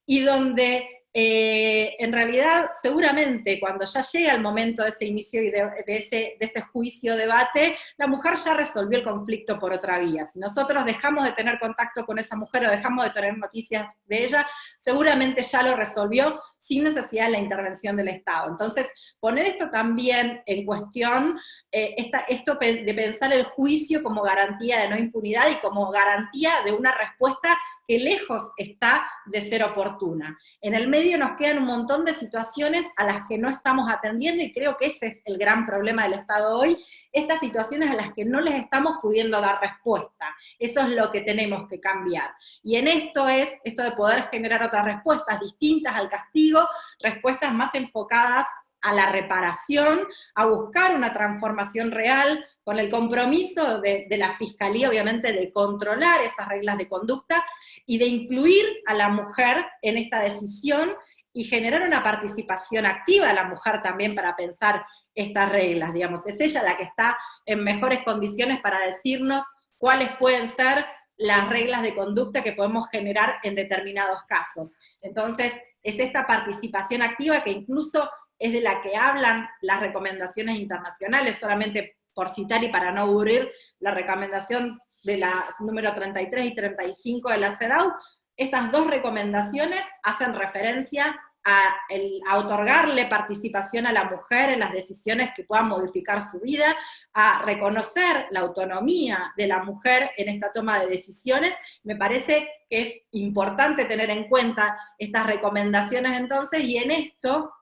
y donde en realidad seguramente cuando ya llega el momento de ese inicio y de ese juicio-debate, la mujer ya resolvió el conflicto por otra vía. Si nosotros dejamos de tener contacto con esa mujer o dejamos de tener noticias de ella, seguramente ya lo resolvió sin necesidad de la intervención del Estado. Entonces, poner esto también en cuestión, esto de pensar el juicio como garantía de no impunidad y como garantía de una respuesta que lejos está de ser oportuna. En el medio nos quedan un montón de situaciones a las que no estamos atendiendo, y creo que ese es el gran problema del Estado hoy, estas situaciones a las que no les estamos pudiendo dar respuesta. Eso es lo que tenemos que cambiar. Y en esto de poder generar otras respuestas distintas al castigo, respuestas más enfocadas a la reparación, a buscar una transformación real, con el compromiso de la Fiscalía, obviamente, de controlar esas reglas de conducta y de incluir a la mujer en esta decisión y generar una participación activa a la mujer también para pensar estas reglas, digamos. Es ella la que está en mejores condiciones para decirnos cuáles pueden ser las reglas de conducta que podemos generar en determinados casos. Entonces, es esta participación activa que incluso es de la que hablan las recomendaciones internacionales, solamente por citar y para no aburrir, la recomendación de la número 33 y 35 de la CEDAW. Estas dos recomendaciones hacen referencia a otorgarle participación a la mujer en las decisiones que puedan modificar su vida, a reconocer la autonomía de la mujer en esta toma de decisiones. Me parece que es importante tener en cuenta estas recomendaciones entonces, y en esto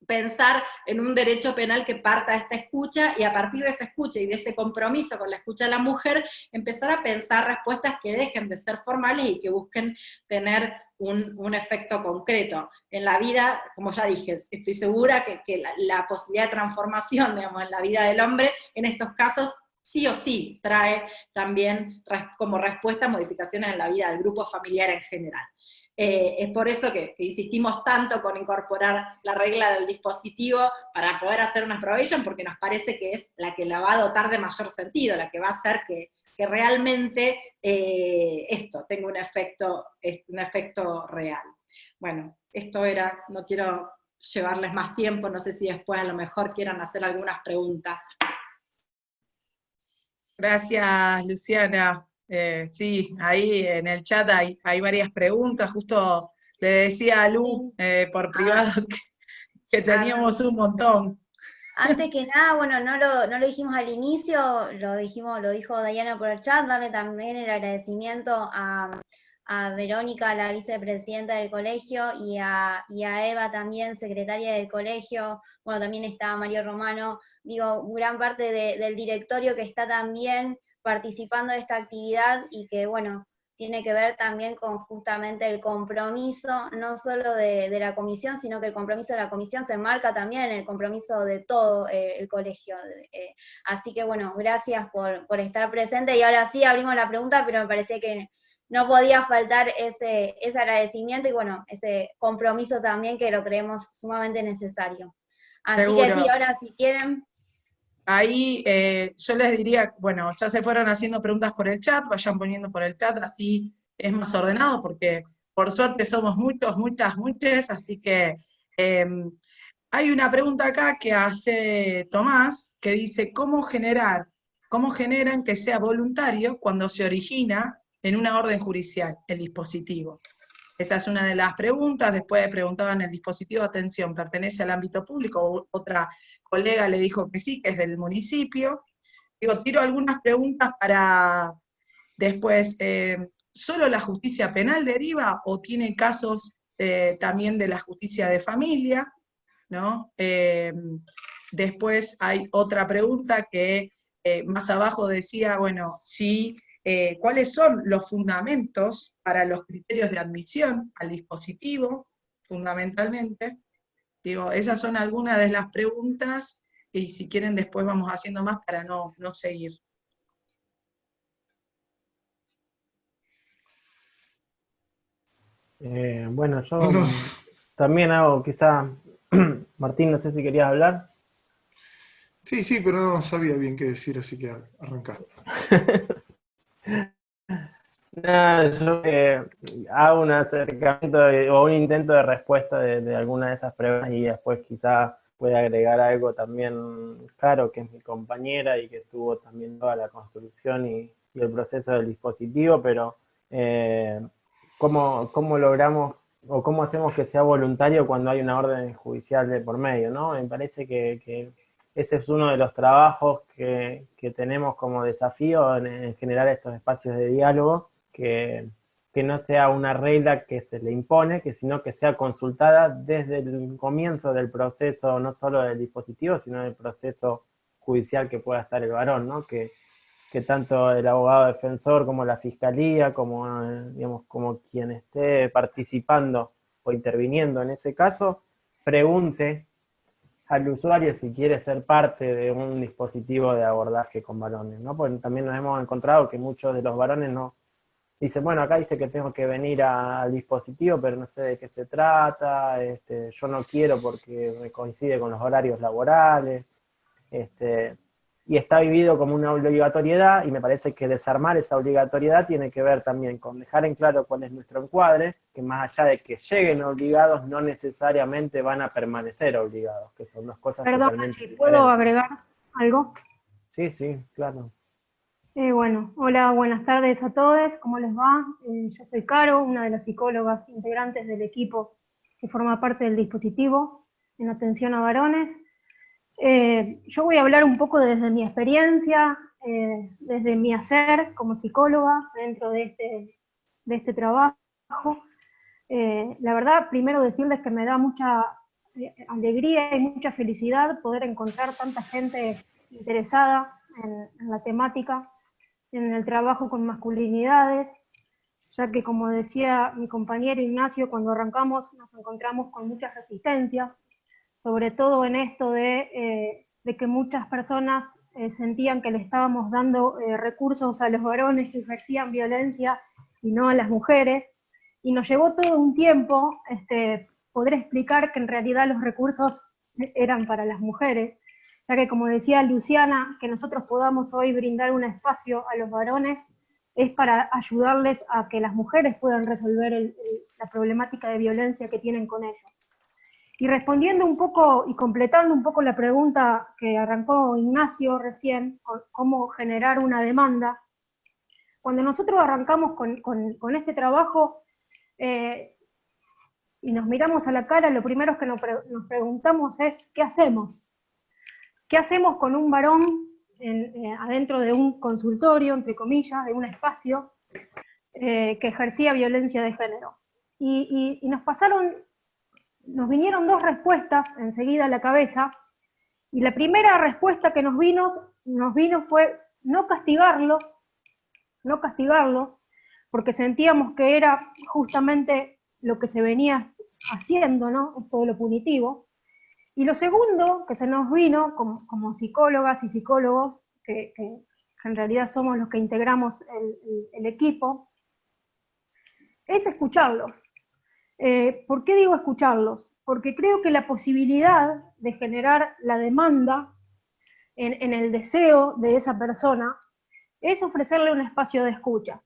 pensar en un derecho penal que parta de esta escucha, y a partir de esa escucha y de ese compromiso con la escucha de la mujer, empezar a pensar respuestas que dejen de ser formales y que busquen tener un efecto concreto. En la vida, como ya dije, estoy segura que la posibilidad de transformación, digamos, en la vida del hombre, en estos casos, sí o sí trae también como respuesta modificaciones en la vida del grupo familiar en general. Es por eso que insistimos tanto con incorporar la regla del dispositivo para poder hacer una probation, porque nos parece que es la que la va a dotar de mayor sentido, la que va a hacer que realmente esto tenga un efecto real. Bueno, esto era, no quiero llevarles más tiempo, no sé si después a lo mejor quieran hacer algunas preguntas. Gracias, Luciana. Sí, ahí en el chat hay varias preguntas. Justo le decía a Lu por privado que teníamos un montón. Antes que nada, bueno, no lo dijimos al inicio, lo dijo Diana por el chat, darle también el agradecimiento a Verónica, la vicepresidenta del colegio, y a Eva también, secretaria del colegio. Bueno, también está Mario Romano, digo, gran parte del directorio que está también participando de esta actividad, y que, bueno, tiene que ver también con justamente el compromiso, no solo de la comisión, sino que el compromiso de la comisión se enmarca también en el compromiso de todo el colegio. Así que, bueno, gracias por estar presente, y ahora sí abrimos la pregunta, pero me parecía que no podía faltar ese agradecimiento y, bueno, ese compromiso también, que lo creemos sumamente necesario. Así Seguro. que sí, ahora si quieren. Ahí yo les diría, bueno, ya se fueron haciendo preguntas por el chat, vayan poniendo por el chat, así es más ordenado, porque por suerte somos muchos, muchas, así que hay una pregunta acá que hace Tomás, que dice, ¿cómo generan que sea voluntario cuando se origina en una orden judicial el dispositivo? Esa es una de las preguntas. Después preguntaban, ¿el dispositivo de atención pertenece al ámbito público? Otra colega le dijo que sí, que es del municipio. Digo, tiro algunas preguntas para después, ¿solo la justicia penal deriva o tiene casos también de la justicia de familia? ¿No? Después hay otra pregunta que más abajo decía, bueno, sí, ¿cuáles son los fundamentos para los criterios de admisión al dispositivo, fundamentalmente? Digo, esas son algunas de las preguntas, y si quieren después vamos haciendo más para no seguir. Bueno, yo No, no. también hago quizá, Martín, no sé si querías hablar. Sí, sí, pero no sabía bien qué decir, así que arrancá. No, yo hago un acercamiento o un intento de respuesta de alguna de esas preguntas y después quizá puede agregar algo también Caro, que es mi compañera y que estuvo también toda la construcción y el proceso del dispositivo, pero eh, ¿cómo logramos o cómo hacemos que sea voluntario cuando hay una orden judicial de por medio, ¿no? Me parece que ese es uno de los trabajos que tenemos como desafío en generar estos espacios de diálogo, que no sea una regla que se le impone, sino que sea consultada desde el comienzo del proceso, no solo del dispositivo, sino del proceso judicial que pueda estar el varón, ¿no? Que tanto el abogado defensor como la fiscalía, como, digamos, como quien esté participando o interviniendo en ese caso, pregunte al usuario si quiere ser parte de un dispositivo de abordaje con varones, ¿no? Porque también nos hemos encontrado que muchos de los varones no dicen, bueno, acá dice que tengo que venir al dispositivo, pero no sé de qué se trata, yo no quiero porque me coincide con los horarios laborales, y está vivido como una obligatoriedad, y me parece que desarmar esa obligatoriedad tiene que ver también con dejar en claro cuál es nuestro encuadre, que más allá de que lleguen obligados, no necesariamente van a permanecer obligados, que son dos cosas Perdón, totalmente Nachi, ¿puedo diferentes. agregar algo? Sí, sí, claro. Bueno, hola, buenas tardes a todos, ¿cómo les va? Yo soy Caro, una de las psicólogas integrantes del equipo que forma parte del dispositivo en atención a varones. Yo voy a hablar un poco desde mi experiencia, desde mi hacer como psicóloga dentro de este trabajo. La verdad, primero decirles que me da mucha alegría y mucha felicidad poder encontrar tanta gente interesada en la temática, en el trabajo con masculinidades, ya que como decía mi compañero Ignacio, cuando arrancamos nos encontramos con muchas resistencias, sobre todo en esto de que muchas personas sentían que le estábamos dando recursos a los varones que ejercían violencia y no a las mujeres, y nos llevó todo un tiempo poder explicar que en realidad los recursos eran para las mujeres, ya que como decía Luciana, que nosotros podamos hoy brindar un espacio a los varones es para ayudarles a que las mujeres puedan resolver la problemática de violencia que tienen con ellos. Y respondiendo un poco y completando un poco la pregunta que arrancó Ignacio recién, cómo generar una demanda, cuando nosotros arrancamos con este trabajo y nos miramos a la cara, lo primero que nos preguntamos es, ¿qué hacemos? ¿Qué hacemos con un varón adentro de un consultorio, entre comillas, de un espacio que ejercía violencia de género? Y nos vinieron dos respuestas enseguida a la cabeza, y la primera respuesta que nos vino fue no castigarlos, porque sentíamos que era justamente lo que se venía haciendo, ¿no? Esto de lo punitivo. Y lo segundo que se nos vino, como psicólogas y psicólogos, que en realidad somos los que integramos el equipo, es escucharlos. ¿Por qué digo escucharlos? Porque creo que la posibilidad de generar la demanda en el deseo de esa persona es ofrecerle un espacio de escucha.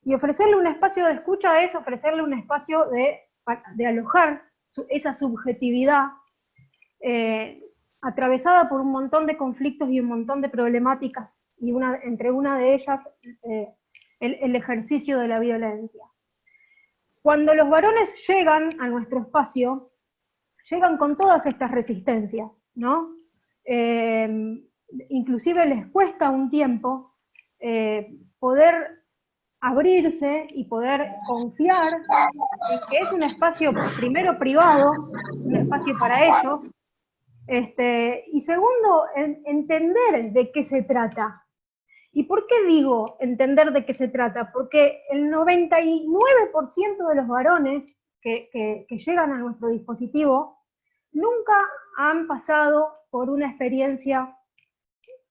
Y ofrecerle un espacio de escucha es ofrecerle un espacio de alojar esa subjetividad atravesada por un montón de conflictos y un montón de problemáticas, y entre una de ellas el ejercicio de la violencia. Cuando los varones llegan a nuestro espacio, llegan con todas estas resistencias, ¿no? Inclusive les cuesta un tiempo poder abrirse y poder confiar en que es un espacio primero privado, un espacio para ellos, y segundo, entender de qué se trata. ¿Y por qué digo entender de qué se trata? Porque el 99% de los varones que llegan a nuestro dispositivo nunca han pasado por una experiencia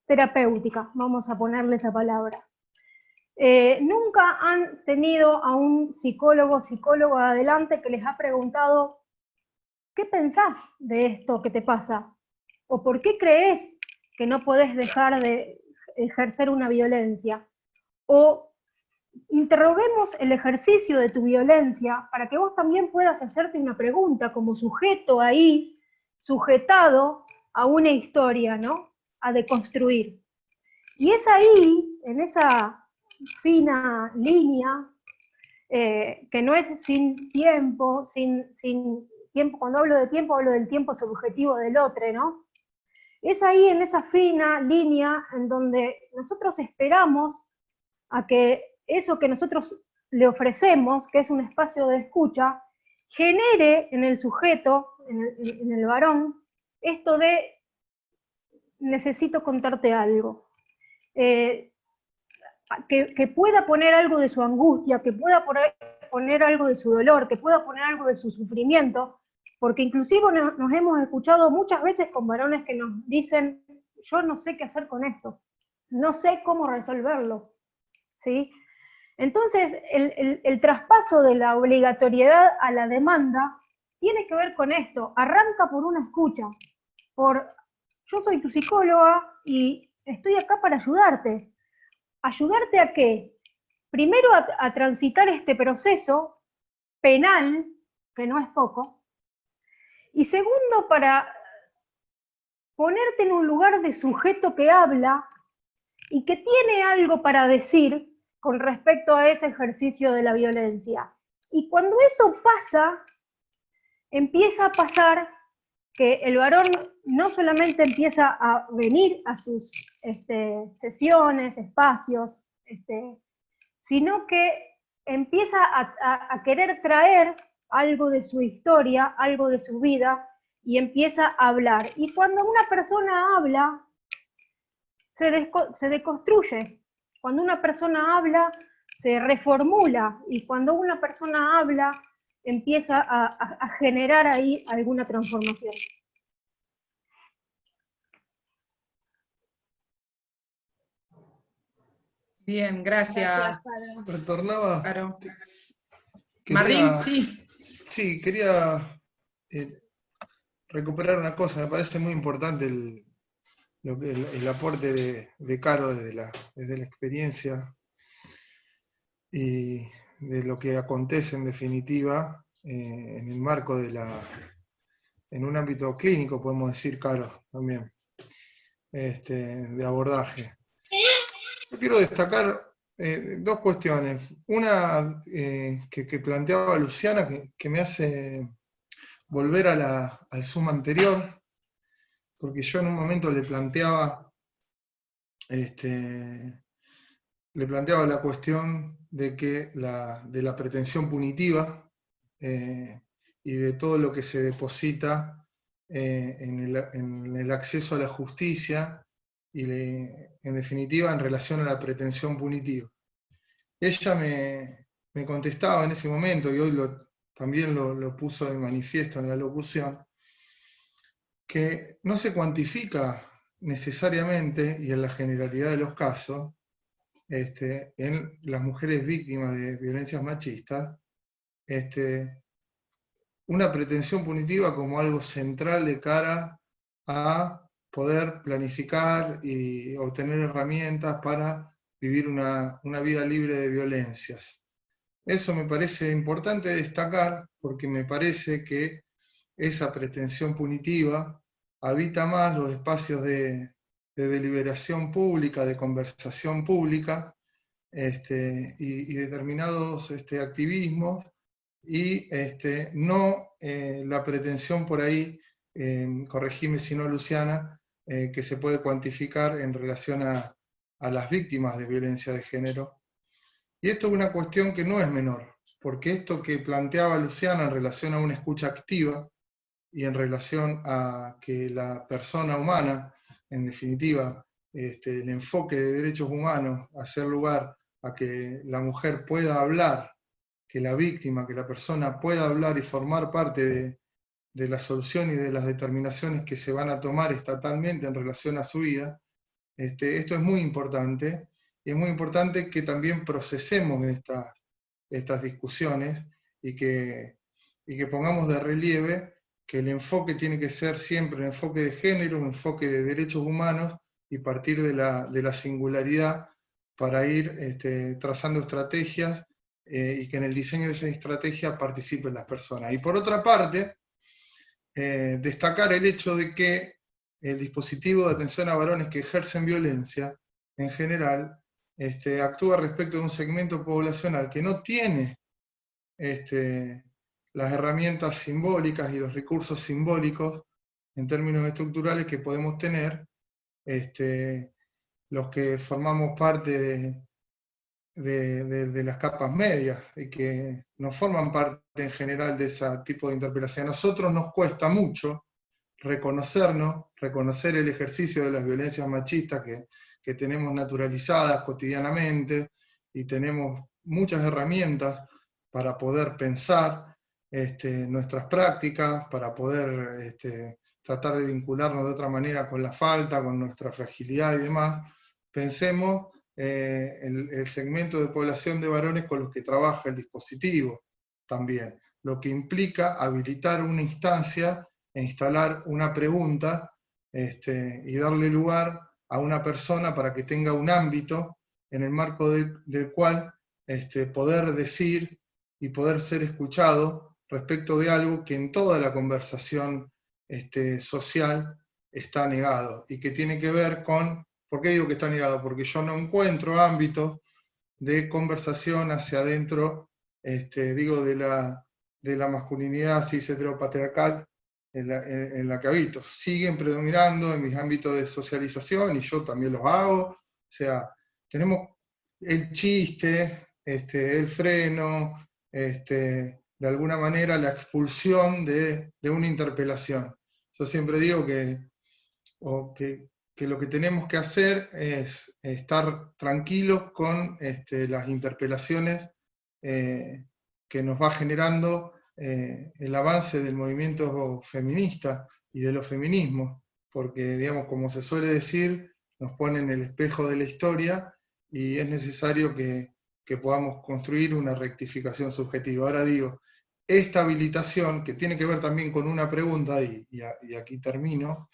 terapéutica, vamos a ponerle esa palabra. Nunca han tenido a un psicólogo o psicóloga adelante que les ha preguntado, ¿qué pensás de esto que te pasa? ¿O por qué crees que no podés dejar de ejercer una violencia? O interroguemos el ejercicio de tu violencia para que vos también puedas hacerte una pregunta como sujeto ahí, sujetado a una historia, ¿no? A deconstruir. Y es ahí, en esa fina línea, que no es sin tiempo, sin tiempo, cuando hablo de tiempo hablo del tiempo subjetivo del otro, ¿no? Es ahí en esa fina línea en donde nosotros esperamos a que eso que nosotros le ofrecemos, que es un espacio de escucha, genere en el sujeto, en el varón, esto de necesito contarte algo. Que pueda poner algo de su angustia, que pueda poner algo de su dolor, que pueda poner algo de su sufrimiento, porque inclusive nos hemos escuchado muchas veces con varones que nos dicen, yo no sé qué hacer con esto, no sé cómo resolverlo, ¿sí? Entonces, el traspaso de la obligatoriedad a la demanda tiene que ver con esto, arranca por una escucha, yo soy tu psicóloga y estoy acá para ayudarte. ¿Ayudarte a qué? Primero a transitar este proceso penal, que no es poco, y segundo para ponerte en un lugar de sujeto que habla y que tiene algo para decir con respecto a ese ejercicio de la violencia. Y cuando eso pasa, empieza a pasar que el varón no solamente empieza a venir a sus sesiones, espacios, sino que empieza a querer traer algo de su historia, algo de su vida, y empieza a hablar. Y cuando una persona habla, se deconstruye. Cuando una persona habla, se reformula. Y cuando una persona habla, empieza a generar ahí alguna transformación. Bien, gracias. Retornaba. Claro. Quería, Martín, sí. Sí, quería recuperar una cosa. Me parece muy importante el aporte de Caro desde la experiencia y de lo que acontece en definitiva en el marco en un ámbito clínico, podemos decir, Caro, también, de abordaje. Yo quiero destacar dos cuestiones. Una que planteaba Luciana, que me hace volver al Zoom anterior, porque yo en un momento le planteaba la cuestión de que de la pretensión punitiva y de todo lo que se deposita en el acceso a la justicia y en definitiva en relación a la pretensión punitiva. Ella me contestaba en ese momento, y hoy también lo puso de manifiesto en la locución, que no se cuantifica necesariamente, y en la generalidad de los casos, en las mujeres víctimas de violencias machistas, una pretensión punitiva como algo central de cara a poder planificar y obtener herramientas para vivir una vida libre de violencias. Eso me parece importante destacar, porque me parece que esa pretensión punitiva habita más los espacios de deliberación pública, de conversación pública, y determinados activismos, y no la pretensión por ahí, corregime si no, Luciana, que se puede cuantificar en relación a las víctimas de violencia de género. Y esto es una cuestión que no es menor, porque esto que planteaba Luciana en relación a una escucha activa, y en relación a que la persona humana, en definitiva, el enfoque de derechos humanos, hacer lugar a que la mujer pueda hablar, que la víctima, que la persona pueda hablar y formar parte de la solución y de las determinaciones que se van a tomar estatalmente en relación a su vida, esto es muy importante, y es muy importante que también procesemos estas discusiones y que pongamos de relieve que el enfoque tiene que ser siempre un enfoque de género, un enfoque de derechos humanos, y partir de la singularidad para ir trazando estrategias y que en el diseño de esa estrategia participen las personas. Y por otra parte, destacar el hecho de que el dispositivo de atención a varones que ejercen violencia, en general, actúa respecto de un segmento poblacional que no tiene las herramientas simbólicas y los recursos simbólicos en términos estructurales que podemos tener los que formamos parte de las capas medias y que no forman parte en general de ese tipo de interpelación. A nosotros nos cuesta mucho reconocernos, reconocer el ejercicio de las violencias machistas que tenemos naturalizadas cotidianamente, y tenemos muchas herramientas para poder pensar nuestras prácticas, para poder tratar de vincularnos de otra manera con la falta, con nuestra fragilidad y demás. Pensemos el segmento de población de varones con los que trabaja el dispositivo también, lo que implica habilitar una instancia e instalar una pregunta y darle lugar a una persona para que tenga un ámbito en el marco del cual poder decir y poder ser escuchado respecto de algo que en toda la conversación social está negado, y que tiene que ver con, ¿por qué digo que está negado? Porque yo no encuentro ámbitos de conversación hacia adentro, digo, de la masculinidad cis heteropatriarcal en la que habito. Siguen predominando en mis ámbitos de socialización, y yo también los hago. O sea, tenemos el chiste, el freno, de alguna manera la expulsión de una interpelación. Yo siempre digo que lo que tenemos que hacer es estar tranquilos con las interpelaciones que nos va generando el avance del movimiento feminista y de los feminismos, porque, digamos, como se suele decir, nos ponen el espejo de la historia, y es necesario que podamos construir una rectificación subjetiva. Ahora digo, esta habilitación, que tiene que ver también con una pregunta, y aquí termino,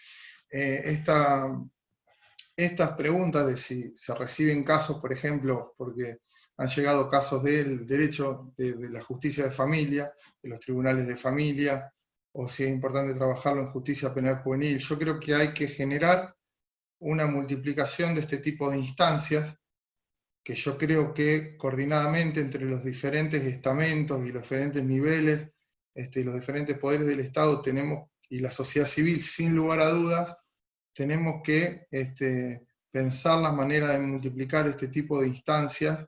estas preguntas de si se reciben casos, por ejemplo, porque han llegado casos del derecho de la justicia de familia, de los tribunales de familia, o si es importante trabajarlo en justicia penal juvenil. Yo creo que hay que generar una multiplicación de este tipo de instancias, que yo creo que coordinadamente entre los diferentes estamentos y los diferentes niveles, y los diferentes poderes del Estado tenemos, y la sociedad civil, sin lugar a dudas, tenemos que pensar la manera de multiplicar este tipo de instancias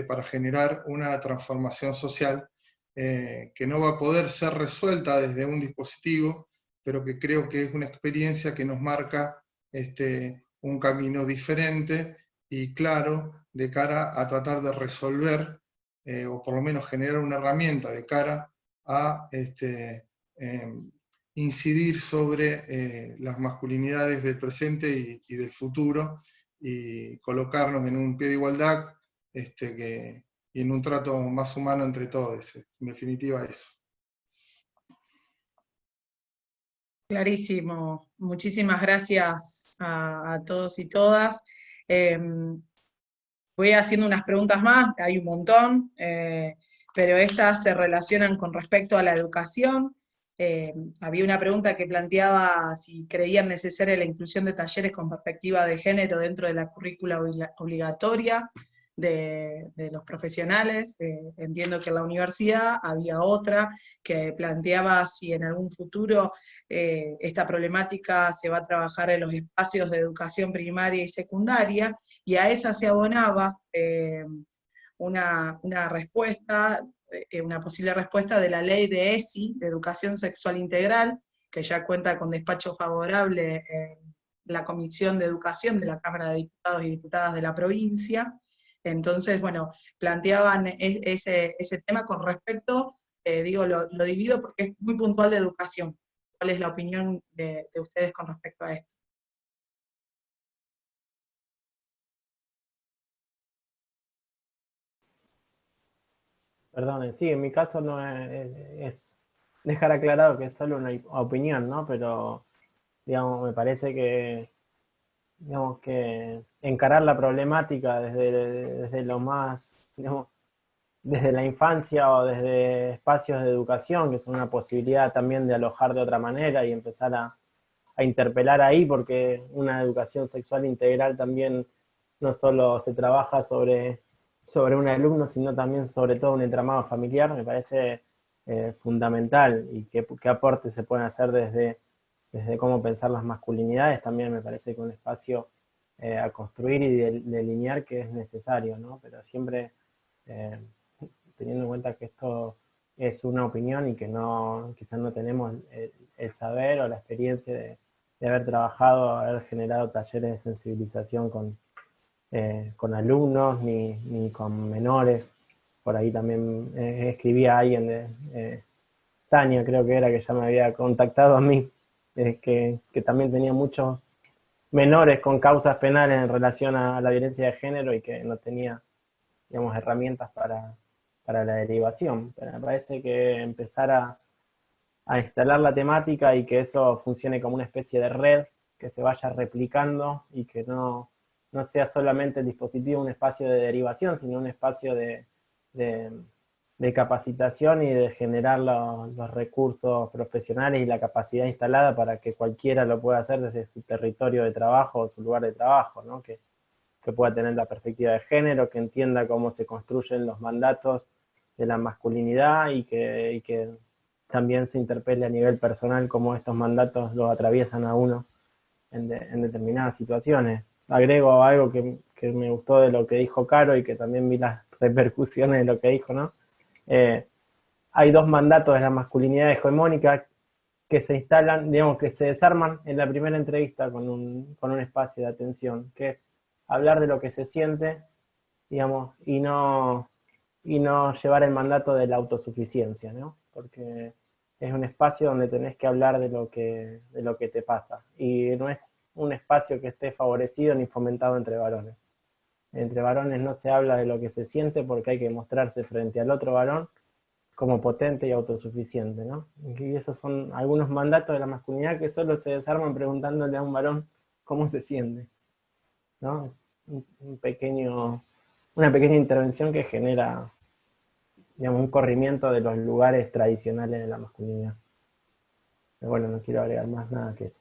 para generar una transformación social que no va a poder ser resuelta desde un dispositivo, pero que creo que es una experiencia que nos marca un camino diferente y claro de cara a tratar de resolver, o por lo menos generar una herramienta de cara a incidir sobre las masculinidades del presente y del futuro, y colocarnos en un pie de igualdad y en un trato más humano entre todos. En definitiva, eso. Clarísimo. Muchísimas gracias a todos y todas. Voy haciendo unas preguntas más, hay un montón, pero estas se relacionan con respecto a la educación. Había una pregunta que planteaba si creían necesaria la inclusión de talleres con perspectiva de género dentro de la currícula obligatoria de los profesionales. Entiendo que en la universidad había otra que planteaba si en algún futuro esta problemática se va a trabajar en los espacios de educación primaria y secundaria, y a esa se abonaba una respuesta, una posible respuesta de la ley de ESI, de Educación Sexual Integral, que ya cuenta con despacho favorable en la Comisión de Educación de la Cámara de Diputados y Diputadas de la provincia. Entonces, bueno, planteaban ese tema con respecto, digo, lo divido porque es muy puntual de educación. ¿Cuál es la opinión de ustedes con respecto a esto? Perdón, sí, en mi caso no es dejar aclarado que es solo una opinión, ¿no? Pero, digamos, me parece que, digamos, que encarar la problemática desde lo más, digamos, desde la infancia o desde espacios de educación, que son una posibilidad también de alojar de otra manera y empezar a interpelar ahí, porque una educación sexual integral también no solo se trabaja sobre un alumno, sino también sobre todo un entramado familiar, me parece fundamental, y qué aportes se pueden hacer desde cómo pensar las masculinidades, también me parece que un espacio a construir y delinear que es necesario, ¿no? Pero siempre teniendo en cuenta que esto es una opinión y que quizás no tenemos el saber o la experiencia de haber trabajado, haber generado talleres de sensibilización con alumnos ni con menores. Por ahí también escribía alguien Tania creo que era, que ya me había contactado a mí, que también tenía muchos menores con causas penales en relación a la violencia de género y que no tenía, digamos, herramientas para la derivación. Pero me parece que empezar a instalar la temática y que eso funcione como una especie de red que se vaya replicando y que no sea solamente el dispositivo un espacio de derivación, sino un espacio de capacitación y de generar los recursos profesionales y la capacidad instalada para que cualquiera lo pueda hacer desde su territorio de trabajo o su lugar de trabajo, ¿no? Que pueda tener la perspectiva de género, que entienda cómo se construyen los mandatos de la masculinidad y que también se interpele a nivel personal cómo estos mandatos lo atraviesan a uno en determinadas situaciones. Agrego algo que me gustó de lo que dijo Caro y que también vi las repercusiones de lo que dijo, ¿no? Hay dos mandatos de la masculinidad hegemónica que se instalan, digamos, que se desarman en la primera entrevista con un espacio de atención, que es hablar de lo que se siente, digamos, y no llevar el mandato de la autosuficiencia, ¿no? Porque es un espacio donde tenés que hablar de lo que te pasa, y no es un espacio que esté favorecido ni fomentado entre varones. Entre varones no se habla de lo que se siente porque hay que mostrarse frente al otro varón como potente y autosuficiente, ¿no? Y esos son algunos mandatos de la masculinidad que solo se desarman preguntándole a un varón cómo se siente, ¿no? Una pequeña intervención que genera, digamos, un corrimiento de los lugares tradicionales de la masculinidad. Pero bueno, no quiero agregar más nada que eso.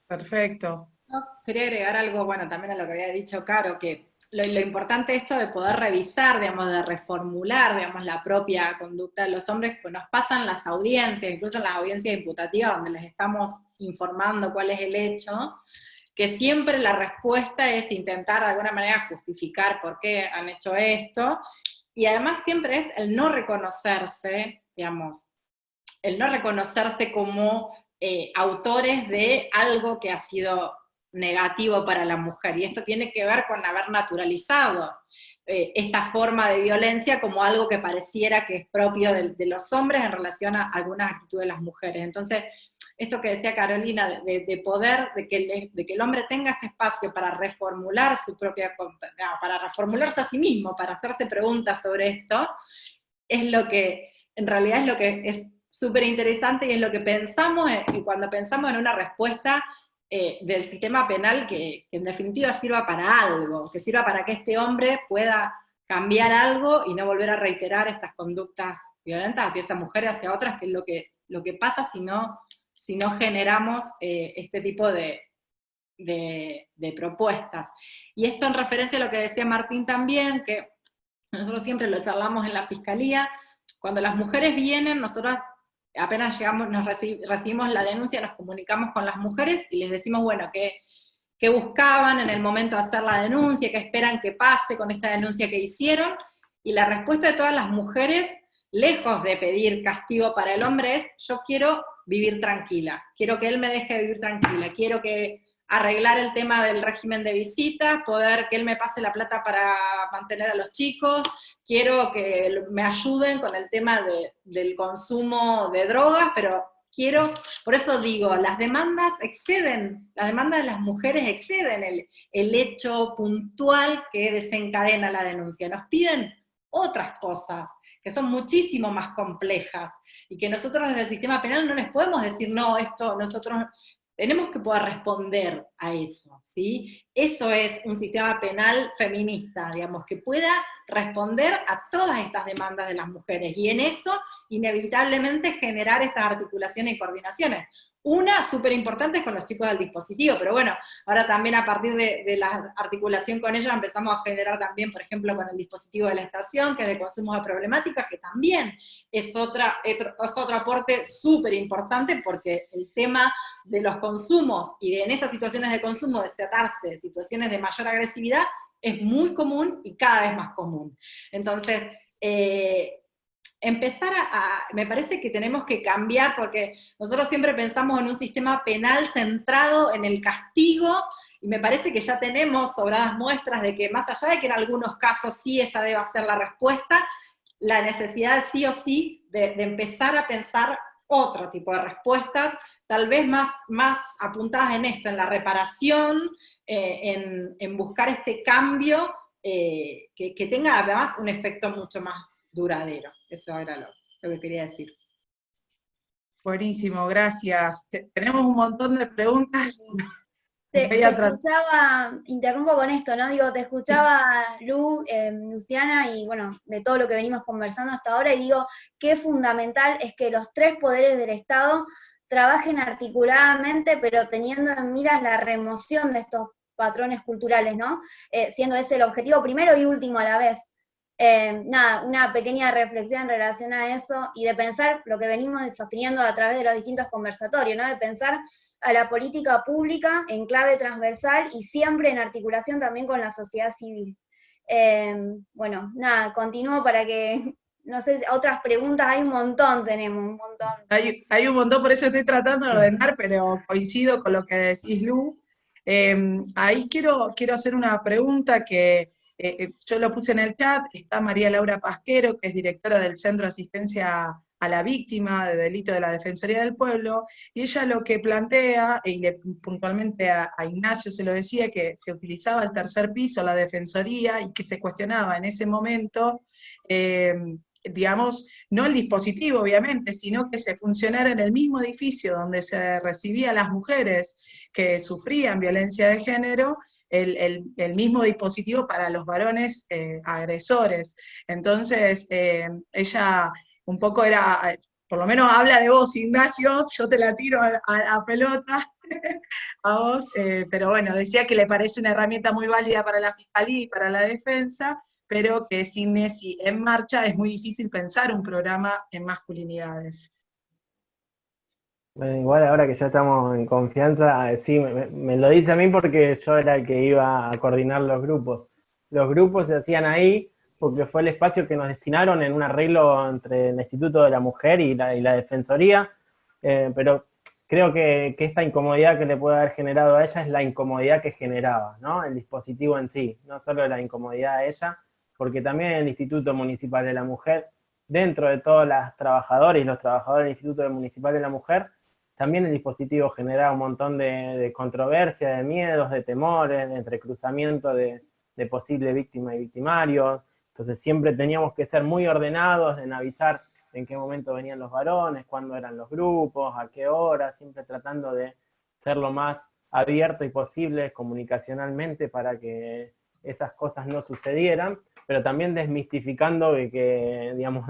Perfecto. No, quería agregar algo, bueno, también a lo que había dicho Caro, que lo importante esto de poder revisar, digamos, de reformular, digamos, la propia conducta de los hombres, pues nos pasan las audiencias, incluso en las audiencias imputativas, donde les estamos informando cuál es el hecho, que siempre la respuesta es intentar de alguna manera justificar por qué han hecho esto, y además siempre es el no reconocerse, digamos, el no reconocerse como autores de algo que ha sido negativo para la mujer, y esto tiene que ver con haber naturalizado esta forma de violencia como algo que pareciera que es propio de los hombres en relación a algunas actitudes de las mujeres. Entonces, esto que decía Carolina, de poder, de que el hombre tenga este espacio para reformular su propia, para reformularse a sí mismo, para hacerse preguntas sobre esto, es lo que, en realidad es lo que es súper interesante y es lo que pensamos, y cuando pensamos en una respuesta del sistema penal que en definitiva sirva para algo, que sirva para que este hombre pueda cambiar algo y no volver a reiterar estas conductas violentas hacia esa mujer y hacia otras, que es lo que pasa si no generamos este tipo de propuestas. Y esto en referencia a lo que decía Martín también, que nosotros siempre lo charlamos en la Fiscalía, cuando las mujeres vienen, nosotros apenas llegamos, recibimos la denuncia, nos comunicamos con las mujeres y les decimos, bueno, qué buscaban en el momento de hacer la denuncia, qué esperan que pase con esta denuncia que hicieron, y la respuesta de todas las mujeres, lejos de pedir castigo para el hombre, es: yo quiero vivir tranquila, quiero que él me deje vivir tranquila, quiero arreglar el tema del régimen de visitas, poder que él me pase la plata para mantener a los chicos, quiero que me ayuden con el tema del consumo de drogas, pero por eso digo, las demandas de las mujeres exceden el hecho puntual que desencadena la denuncia. Nos piden otras cosas, que son muchísimo más complejas, y que nosotros desde el sistema penal no les podemos decir, no, esto nosotros tenemos que poder responder a eso, ¿sí? Eso es un sistema penal feminista, digamos, que pueda responder a todas estas demandas de las mujeres, y en eso, inevitablemente, generar estas articulaciones y coordinaciones. Una súper importante es con los chicos del dispositivo, pero bueno, ahora también a partir de la articulación con ellos empezamos a generar también, por ejemplo, con el dispositivo de la estación, que es de consumo de problemáticas, que también es otro aporte súper importante, porque el tema de los consumos y de en esas situaciones de consumo desatarse situaciones de mayor agresividad es muy común y cada vez más común. Entonces, me parece que tenemos que cambiar, porque nosotros siempre pensamos en un sistema penal centrado en el castigo, y me parece que ya tenemos sobradas muestras de que, más allá de que en algunos casos sí esa deba ser la respuesta, la necesidad sí o sí de empezar a pensar otro tipo de respuestas, tal vez más apuntadas en esto, en la reparación, en buscar este cambio, que tenga además un efecto mucho más duradero. Eso era lo que quería decir. Buenísimo, gracias. Tenemos un montón de preguntas. Te escuchaba, interrumpo con esto, ¿no? Digo, te escuchaba Luciana, y bueno, de todo lo que venimos conversando hasta ahora, y digo, qué fundamental es que los tres poderes del Estado trabajen articuladamente, pero teniendo en miras la remoción de estos patrones culturales, ¿no? Siendo ese el objetivo primero y último a la vez. Nada, una pequeña reflexión en relación a eso, y de pensar lo que venimos sosteniendo a través de los distintos conversatorios, ¿no? De pensar a la política pública en clave transversal y siempre en articulación también con la sociedad civil. Bueno, nada, continúo para que, no sé, otras preguntas, hay un montón, tenemos un montón. Hay un montón, por eso estoy tratando de ordenar, pero coincido con lo que decís, Lu. Ahí quiero hacer una pregunta que yo lo puse en el chat. Está María Laura Pasquero, que es directora del Centro de Asistencia a la Víctima de Delito de la Defensoría del Pueblo, y ella lo que plantea, y puntualmente a Ignacio se lo decía, que se utilizaba el tercer piso, la Defensoría, y que se cuestionaba en ese momento, digamos, no el dispositivo obviamente, sino que se funcionara en el mismo edificio donde se recibía a las mujeres que sufrían violencia de género, el mismo dispositivo para los varones agresores. Entonces, ella un poco era, por lo menos habla de vos, Ignacio, yo te la tiro a pelota a vos, pero bueno, decía que le parece una herramienta muy válida para la Fiscalía y para la defensa, pero que sin Nessi en marcha es muy difícil pensar un programa en masculinidades. Bueno, igual ahora que ya estamos en confianza, sí, me lo dice a mí porque yo era el que iba a coordinar los grupos. Los grupos se hacían ahí porque fue el espacio que nos destinaron en un arreglo entre el Instituto de la Mujer y la Defensoría, pero creo que esta incomodidad que le puede haber generado a ella es la incomodidad que generaba, ¿no? El dispositivo en sí, no solo la incomodidad de ella, porque también el Instituto Municipal de la Mujer, dentro de todos los trabajadores y los trabajadores del Instituto Municipal de la Mujer, también el dispositivo generaba un montón de controversia, de miedos, de temores, de entrecruzamiento de posible víctima y victimario. Entonces siempre teníamos que ser muy ordenados en avisar en qué momento venían los varones, cuándo eran los grupos, a qué hora, siempre tratando de ser lo más abierto y posible comunicacionalmente para que esas cosas no sucedieran, pero también desmistificando de que, digamos,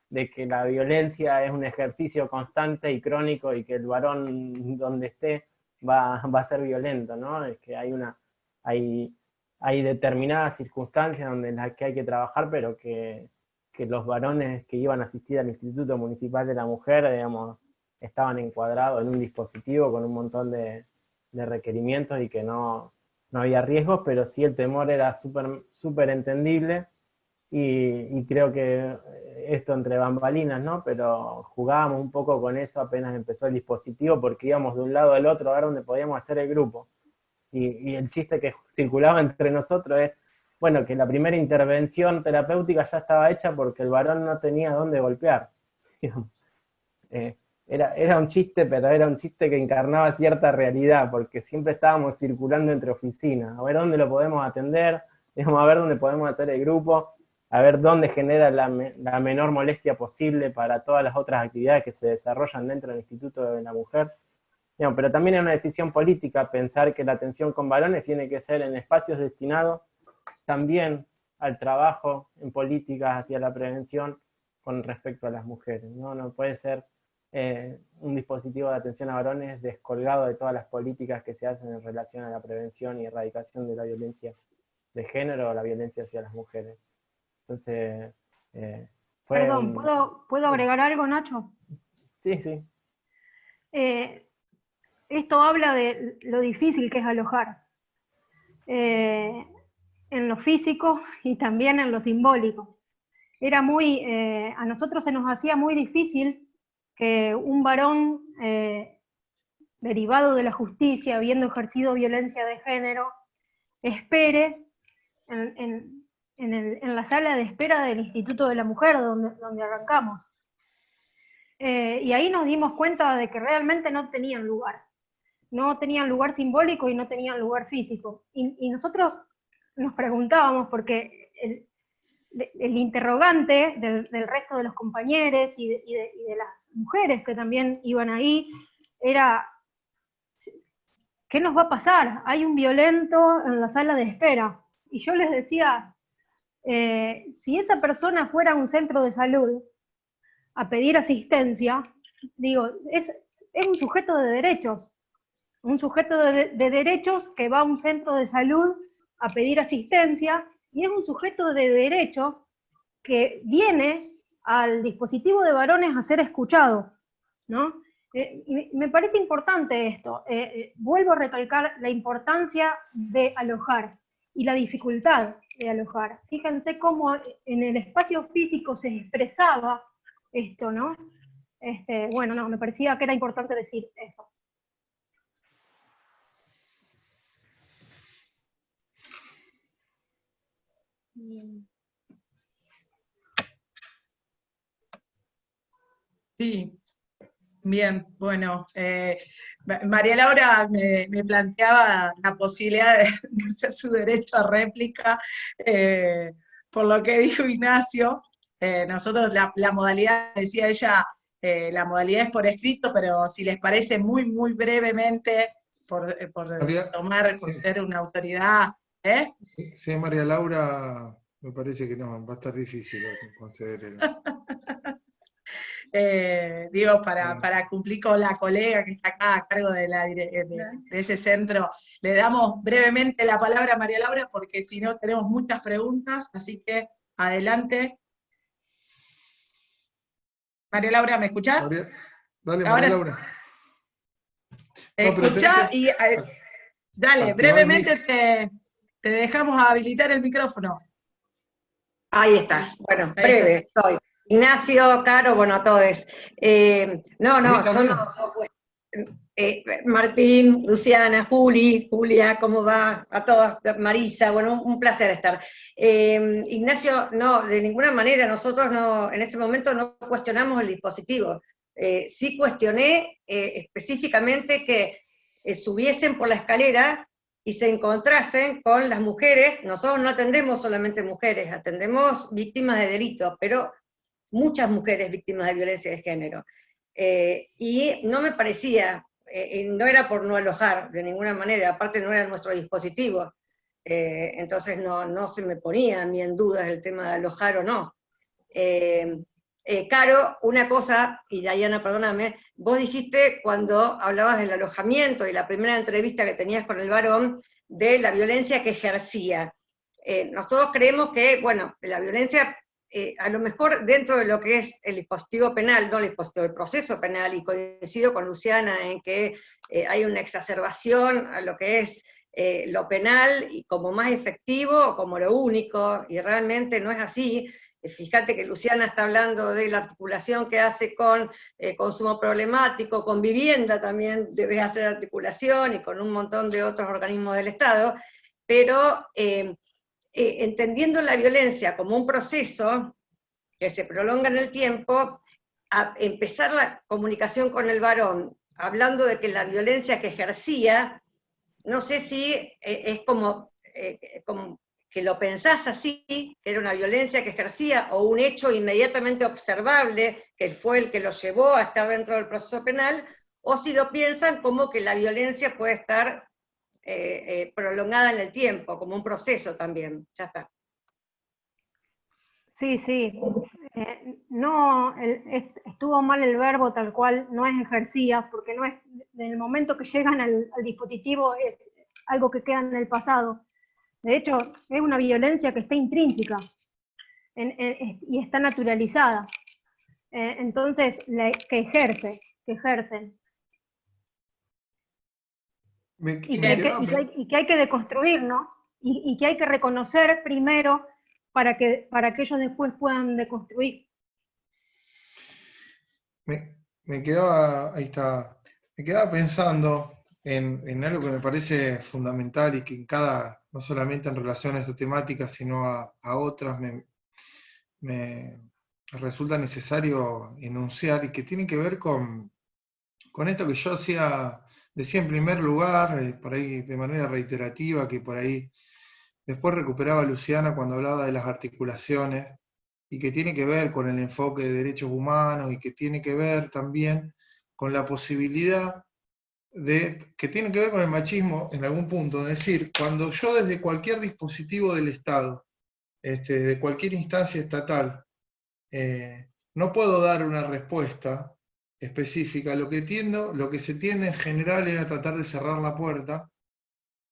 de que la violencia es un ejercicio constante y crónico y que el varón donde esté va a ser violento, ¿no? Es que hay determinadas circunstancias donde en las que hay que trabajar, pero que los varones que iban a asistir al Instituto Municipal de la Mujer, digamos, estaban encuadrados en un dispositivo con un montón de requerimientos y que no había riesgos, pero sí el temor era súper entendible. Y creo que esto entre bambalinas, ¿no? Pero jugábamos un poco con eso apenas empezó el dispositivo, porque íbamos de un lado al otro a ver dónde podíamos hacer el grupo. Y el chiste que circulaba entre nosotros es, bueno, que la primera intervención terapéutica ya estaba hecha porque el varón no tenía dónde golpear. Era un chiste, pero era un chiste que encarnaba cierta realidad, porque siempre estábamos circulando entre oficinas, a ver dónde lo podemos atender, a ver dónde podemos hacer el grupo. a ver dónde genera la menor molestia posible para todas las otras actividades que se desarrollan dentro del Instituto de la Mujer. Digamos, pero también es una decisión política pensar que la atención con varones tiene que ser en espacios destinados también al trabajo en políticas hacia la prevención con respecto a las mujeres. No puede ser un dispositivo de atención a varones descolgado de todas las políticas que se hacen en relación a la prevención y erradicación de la violencia de género o la violencia hacia las mujeres. Entonces, Perdón, ¿puedo agregar algo, Nacho? Sí, sí. Esto habla de lo difícil que es alojar, en lo físico y también en lo simbólico. Era a nosotros se nos hacía muy difícil que un varón derivado de la justicia, habiendo ejercido violencia de género, espere en la sala de espera del Instituto de la Mujer, donde arrancamos. Y ahí nos dimos cuenta de que realmente no tenían lugar. No tenían lugar simbólico y no tenían lugar físico. Y nosotros nos preguntábamos, porque el interrogante del resto de los compañeros y de las mujeres que también iban ahí, era, ¿qué nos va a pasar? Hay un violento en la sala de espera. Y yo les decía, si esa persona fuera a un centro de salud a pedir asistencia, digo, es un sujeto de derechos. Un sujeto de derechos que va a un centro de salud a pedir asistencia, y es un sujeto de derechos que viene al dispositivo de varones a ser escuchado, ¿no? Y me parece importante esto. Vuelvo a recalcar la importancia de alojar y la dificultad de alojar. Fíjense cómo en el espacio físico se expresaba esto, ¿no? Bueno, no, me parecía que era importante decir eso. Bien. Sí, bien, bueno, María Laura me planteaba la posibilidad de hacer su derecho a réplica, por lo que dijo Ignacio. Nosotros la modalidad, decía ella, la modalidad es por escrito, pero si les parece muy brevemente, por tomar, por ser una autoridad. Sí, María Laura, me parece que no, va a estar difícil conceder digo, para cumplir con la colega que está acá a cargo de ese centro, le damos brevemente la palabra a María Laura, porque si no tenemos muchas preguntas, así que adelante. María Laura, ¿me escuchás? Dale, María Laura. Escuchá y dale, brevemente te dejamos habilitar el micrófono. Ahí está. Bueno, breve, soy. Ignacio, Caro, bueno, a todos. Martín, Luciana, Julia, ¿cómo va? A todas, Marisa, bueno, un placer estar. Ignacio, no, de ninguna manera, nosotros no, en ese momento no cuestionamos el dispositivo. Sí cuestioné específicamente que subiesen por la escalera y se encontrasen con las mujeres. Nosotros no atendemos solamente mujeres, atendemos víctimas de delitos, pero muchas mujeres víctimas de violencia de género. Y no me parecía, no era por no alojar de ninguna manera, aparte no era nuestro dispositivo, entonces no se me ponía ni en duda el tema de alojar o no. Caro, una cosa, y Diana, perdóname, vos dijiste cuando hablabas del alojamiento y la primera entrevista que tenías con el varón, de la violencia que ejercía. Nosotros creemos que, bueno, la violencia, a lo mejor dentro de lo que es el dispositivo penal, no el dispositivo, el proceso penal, y coincido con Luciana en que hay una exacerbación a lo que es lo penal y como más efectivo, como lo único, y realmente no es así. Fíjate que Luciana está hablando de la articulación que hace con consumo problemático, con vivienda también debe hacer articulación, y con un montón de otros organismos del Estado, pero entendiendo la violencia como un proceso que se prolonga en el tiempo, a empezar la comunicación con el varón, hablando de que la violencia que ejercía, no sé si es como que lo pensás así, que era una violencia que ejercía, o un hecho inmediatamente observable, que fue el que lo llevó a estar dentro del proceso penal, o si lo piensan como que la violencia puede estar prolongada en el tiempo, como un proceso también. Ya está. Sí, sí. No, estuvo mal el verbo tal cual, no es ejercía, porque no es, en el momento que llegan al dispositivo es algo que queda en el pasado. De hecho, es una violencia que está intrínseca y está naturalizada. Entonces, que ejercen. Y que hay que deconstruir, ¿no? Y que hay que reconocer primero para que ellos después puedan deconstruir. Me quedaba pensando en algo que me parece fundamental y que no solamente en relación a esta temática, sino a otras, me resulta necesario enunciar, y que tiene que ver con esto que yo decía en primer lugar, por ahí de manera reiterativa, que por ahí después recuperaba Luciana cuando hablaba de las articulaciones, y que tiene que ver con el enfoque de derechos humanos, y que tiene que ver también con la posibilidad que tiene que ver con el machismo en algún punto. Es decir, cuando yo desde cualquier dispositivo del Estado, de cualquier instancia estatal, no puedo dar una respuesta específica, lo que se tiende en general es a tratar de cerrar la puerta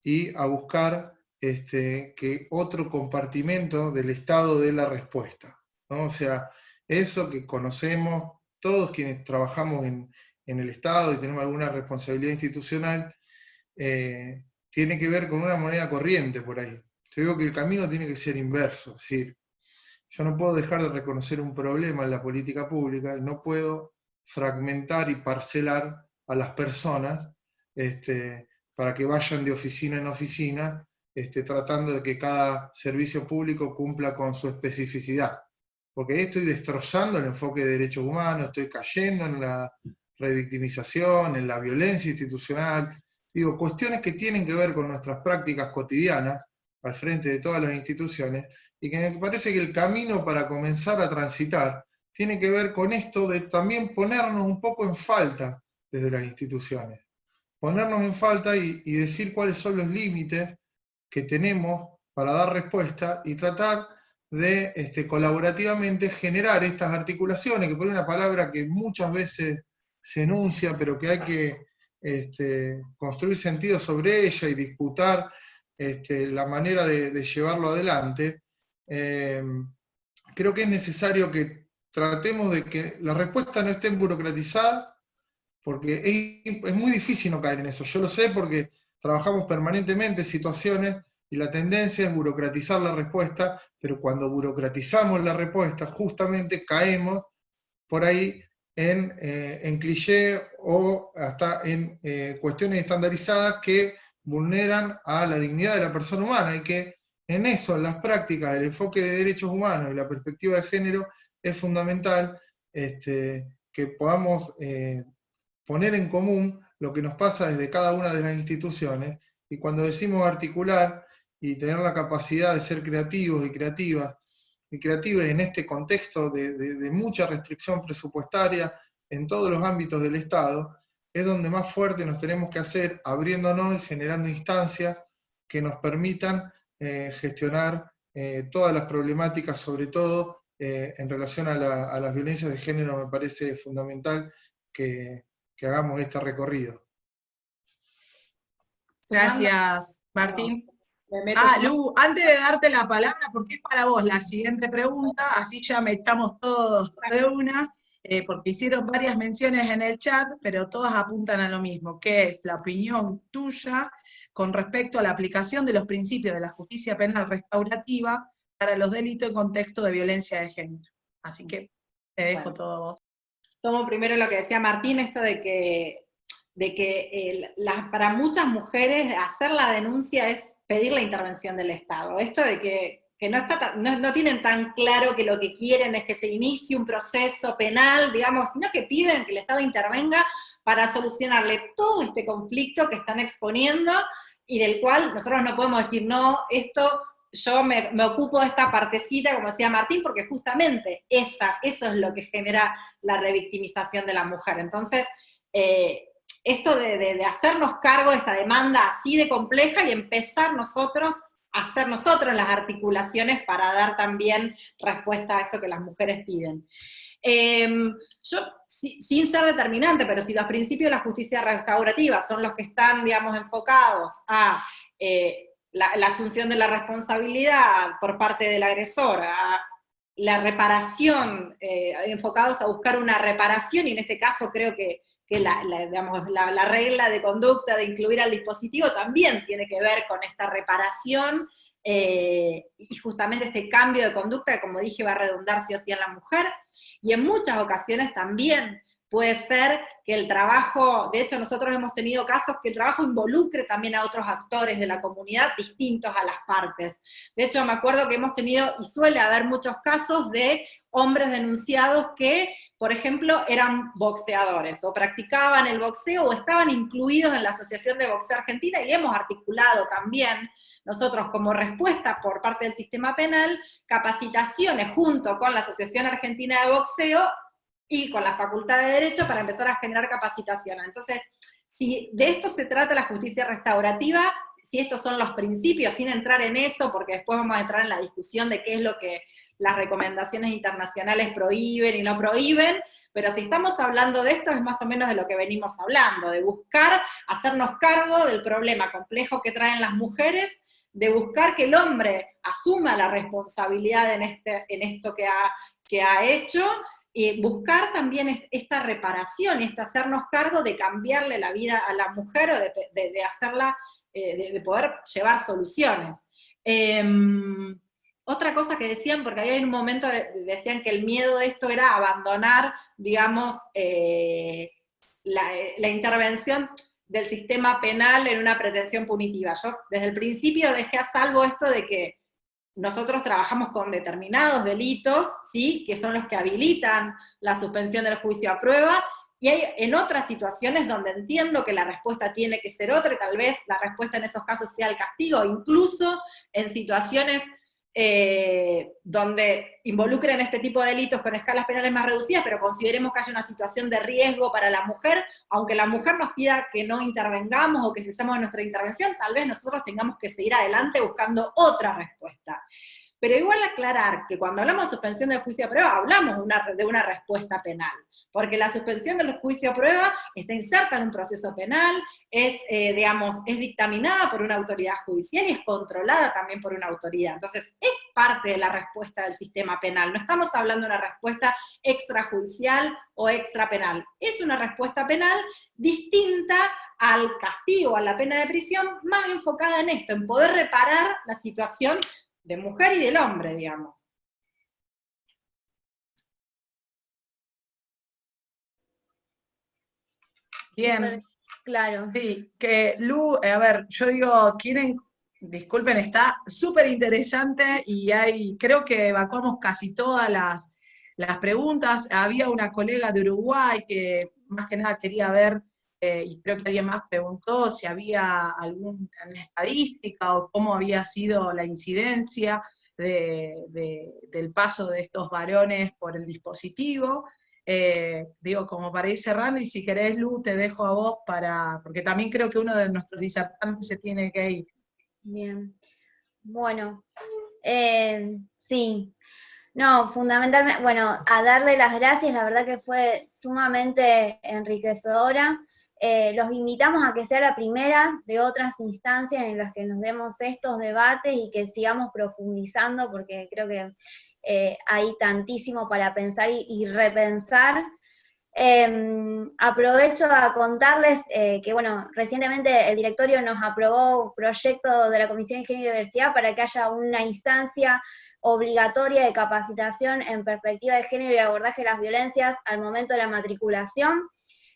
y a buscar que otro compartimento del Estado dé la respuesta, ¿no? O sea, eso que conocemos todos quienes trabajamos en el Estado y tenemos alguna responsabilidad institucional, tiene que ver con una moneda corriente por ahí. Yo digo que el camino tiene que ser inverso, es decir, yo no puedo dejar de reconocer un problema en la política pública, y no puedo fragmentar y parcelar a las personas para que vayan de oficina en oficina, tratando de que cada servicio público cumpla con su especificidad. Porque ahí estoy destrozando el enfoque de derechos humanos, estoy cayendo en la revictimización, en la violencia institucional, digo, cuestiones que tienen que ver con nuestras prácticas cotidianas, al frente de todas las instituciones, y que me parece que el camino para comenzar a transitar tiene que ver con esto de también ponernos un poco en falta desde las instituciones. Ponernos en falta y decir cuáles son los límites que tenemos para dar respuesta, y tratar de colaborativamente generar estas articulaciones, que por una palabra que muchas veces se enuncia, pero que hay que construir sentido sobre ella y disputar la manera de llevarlo adelante. Creo que es necesario que tratemos de que la respuesta no esté burocratizada, porque es muy difícil no caer en eso. Yo lo sé porque trabajamos permanentemente en situaciones y la tendencia es burocratizar la respuesta, pero cuando burocratizamos la respuesta justamente caemos por ahí en cliché o hasta en cuestiones estandarizadas que vulneran a la dignidad de la persona humana, y que en eso, en las prácticas, el enfoque de derechos humanos y la perspectiva de género es fundamental, que podamos poner en común lo que nos pasa desde cada una de las instituciones, y cuando decimos articular y tener la capacidad de ser creativos y creativas en este contexto de mucha restricción presupuestaria en todos los ámbitos del Estado, es donde más fuerte nos tenemos que hacer, abriéndonos y generando instancias que nos permitan gestionar todas las problemáticas, sobre todo en relación a las violencias de género. Me parece fundamental que hagamos este recorrido. Gracias, Martín. Lu, antes de darte la palabra, porque es para vos la siguiente pregunta, así ya echamos todos de una, porque hicieron varias menciones en el chat, pero todas apuntan a lo mismo, que es la opinión tuya con respecto a la aplicación de los principios de la justicia penal restaurativa para los delitos en contexto de violencia de género. Así que te dejo todo a vos. Tomo primero lo que decía Martín, esto de que para muchas mujeres hacer la denuncia es pedir la intervención del Estado. Esto de que no tienen tan claro que lo que quieren es que se inicie un proceso penal, digamos, sino que piden que el Estado intervenga para solucionarle todo este conflicto que están exponiendo, y del cual nosotros no podemos decir, no, esto yo me ocupo de esta partecita, como decía Martín, porque justamente eso es lo que genera la revictimización de la mujer. Entonces, esto de hacernos cargo de esta demanda así de compleja y empezar nosotros a hacer nosotros las articulaciones para dar también respuesta a esto que las mujeres piden. Yo, sin ser determinante, pero si los principios de la justicia restaurativa son los que están, digamos, enfocados a la asunción de la responsabilidad por parte del agresor, a la reparación, enfocados a buscar una reparación, y en este caso creo que la regla de conducta de incluir al dispositivo también tiene que ver con esta reparación, y justamente este cambio de conducta que, como dije, va a redundar sí o sí en la mujer, y en muchas ocasiones también puede ser que el trabajo, de hecho nosotros hemos tenido casos que el trabajo involucre también a otros actores de la comunidad distintos a las partes. De hecho me acuerdo que hemos tenido, y suele haber muchos casos de hombres denunciados que, por ejemplo, eran boxeadores, o practicaban el boxeo, o estaban incluidos en la Asociación de Boxeo Argentina, y hemos articulado también nosotros como respuesta por parte del sistema penal, capacitaciones junto con la Asociación Argentina de Boxeo, y con la Facultad de Derecho para empezar a generar capacitación. Entonces, si de esto se trata la justicia restaurativa, si estos son los principios, sin entrar en eso, porque después vamos a entrar en la discusión de qué es lo que las recomendaciones internacionales prohíben y no prohíben, pero si estamos hablando de esto es más o menos de lo que venimos hablando, de buscar hacernos cargo del problema complejo que traen las mujeres, de buscar que el hombre asuma la responsabilidad en esto que ha hecho, y buscar también esta reparación, este hacernos cargo de cambiarle la vida a la mujer, o de hacerla, de poder llevar soluciones. Otra cosa que decían, porque ahí en un momento decían que el miedo de esto era abandonar, digamos, la intervención del sistema penal en una pretensión punitiva. Yo desde el principio dejé a salvo esto de que nosotros trabajamos con determinados delitos, ¿sí?, que son los que habilitan la suspensión del juicio a prueba, y hay en otras situaciones donde entiendo que la respuesta tiene que ser otra, y tal vez la respuesta en esos casos sea el castigo, incluso en situaciones donde involucren este tipo de delitos con escalas penales más reducidas, pero consideremos que haya una situación de riesgo para la mujer, aunque la mujer nos pida que no intervengamos o que cesemos de nuestra intervención, tal vez nosotros tengamos que seguir adelante buscando otra respuesta. Pero igual aclarar que cuando hablamos de suspensión del juicio a prueba, hablamos de una respuesta penal, porque la suspensión del juicio a prueba está inserta en un proceso penal, es dictaminada por una autoridad judicial y es controlada también por una autoridad. Entonces, es parte de la respuesta del sistema penal. No estamos hablando de una respuesta extrajudicial o extrapenal. Es una respuesta penal distinta al castigo, a la pena de prisión, más enfocada en esto, en poder reparar la situación de mujer y del hombre, digamos. Bien. Claro. Sí, que Lu, a ver, yo digo, disculpen, está súper interesante y creo que evacuamos casi todas las preguntas. Había una colega de Uruguay que más que nada quería ver, y creo que alguien más preguntó si había alguna estadística o cómo había sido la incidencia del paso de estos varones por el dispositivo. Digo, como para ir cerrando, y si querés, Lu, te dejo a vos porque también creo que uno de nuestros disertantes se tiene que ir. Bien. Bueno, sí. No, fundamentalmente, bueno, a darle las gracias, la verdad que fue sumamente enriquecedora. Los invitamos a que sea la primera de otras instancias en las que nos demos estos debates y que sigamos profundizando, porque creo que hay tantísimo para pensar y repensar. Aprovecho a contarles que, bueno, recientemente el directorio nos aprobó un proyecto de la Comisión de Género y Diversidad para que haya una instancia obligatoria de capacitación en perspectiva de género y abordaje de las violencias al momento de la matriculación,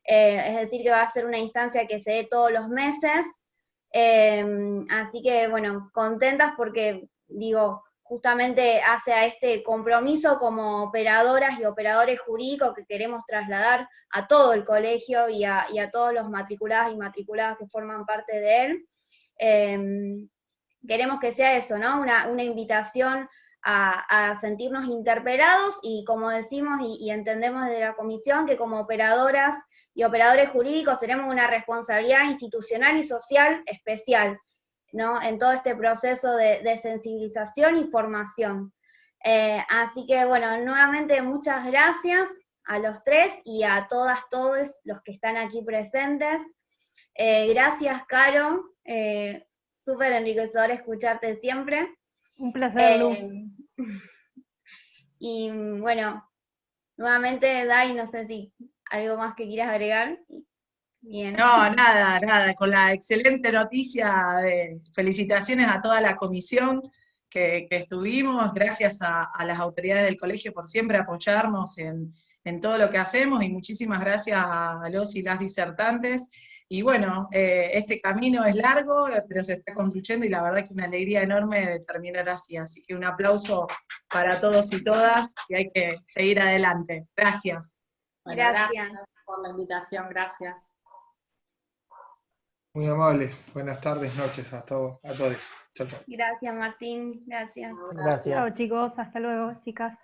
es decir, que va a ser una instancia que se dé todos los meses, así que, bueno, contentas porque, digo, justamente hace a este compromiso como operadoras y operadores jurídicos que queremos trasladar a todo el colegio y a todos los matriculados y matriculadas que forman parte de él. queremos que sea eso, ¿no? Una invitación a sentirnos interpelados y como decimos y entendemos desde la comisión que como operadoras y operadores jurídicos tenemos una responsabilidad institucional y social especial, ¿no? En todo este proceso de sensibilización y formación. Así que bueno, nuevamente muchas gracias a los tres y a todas, todos los que están aquí presentes. Gracias, Caro, súper enriquecedor escucharte siempre. Un placer, Lu. Y bueno, nuevamente, Dai, no sé si algo más que quieras agregar. Bien. No, nada, con la excelente noticia de felicitaciones a toda la comisión que estuvimos, gracias a las autoridades del colegio por siempre apoyarnos en todo lo que hacemos, y muchísimas gracias a los y las disertantes. Y bueno, este camino es largo, pero se está construyendo, y la verdad que una alegría enorme de terminar así. Así que un aplauso para todos y todas, y hay que seguir adelante. Gracias. Bueno, Gracias por la invitación, gracias. Muy amable. Buenas tardes, noches a todos. Chao, chao. Gracias, Martín. Gracias. Gracias. Chao, chicos. Hasta luego, chicas.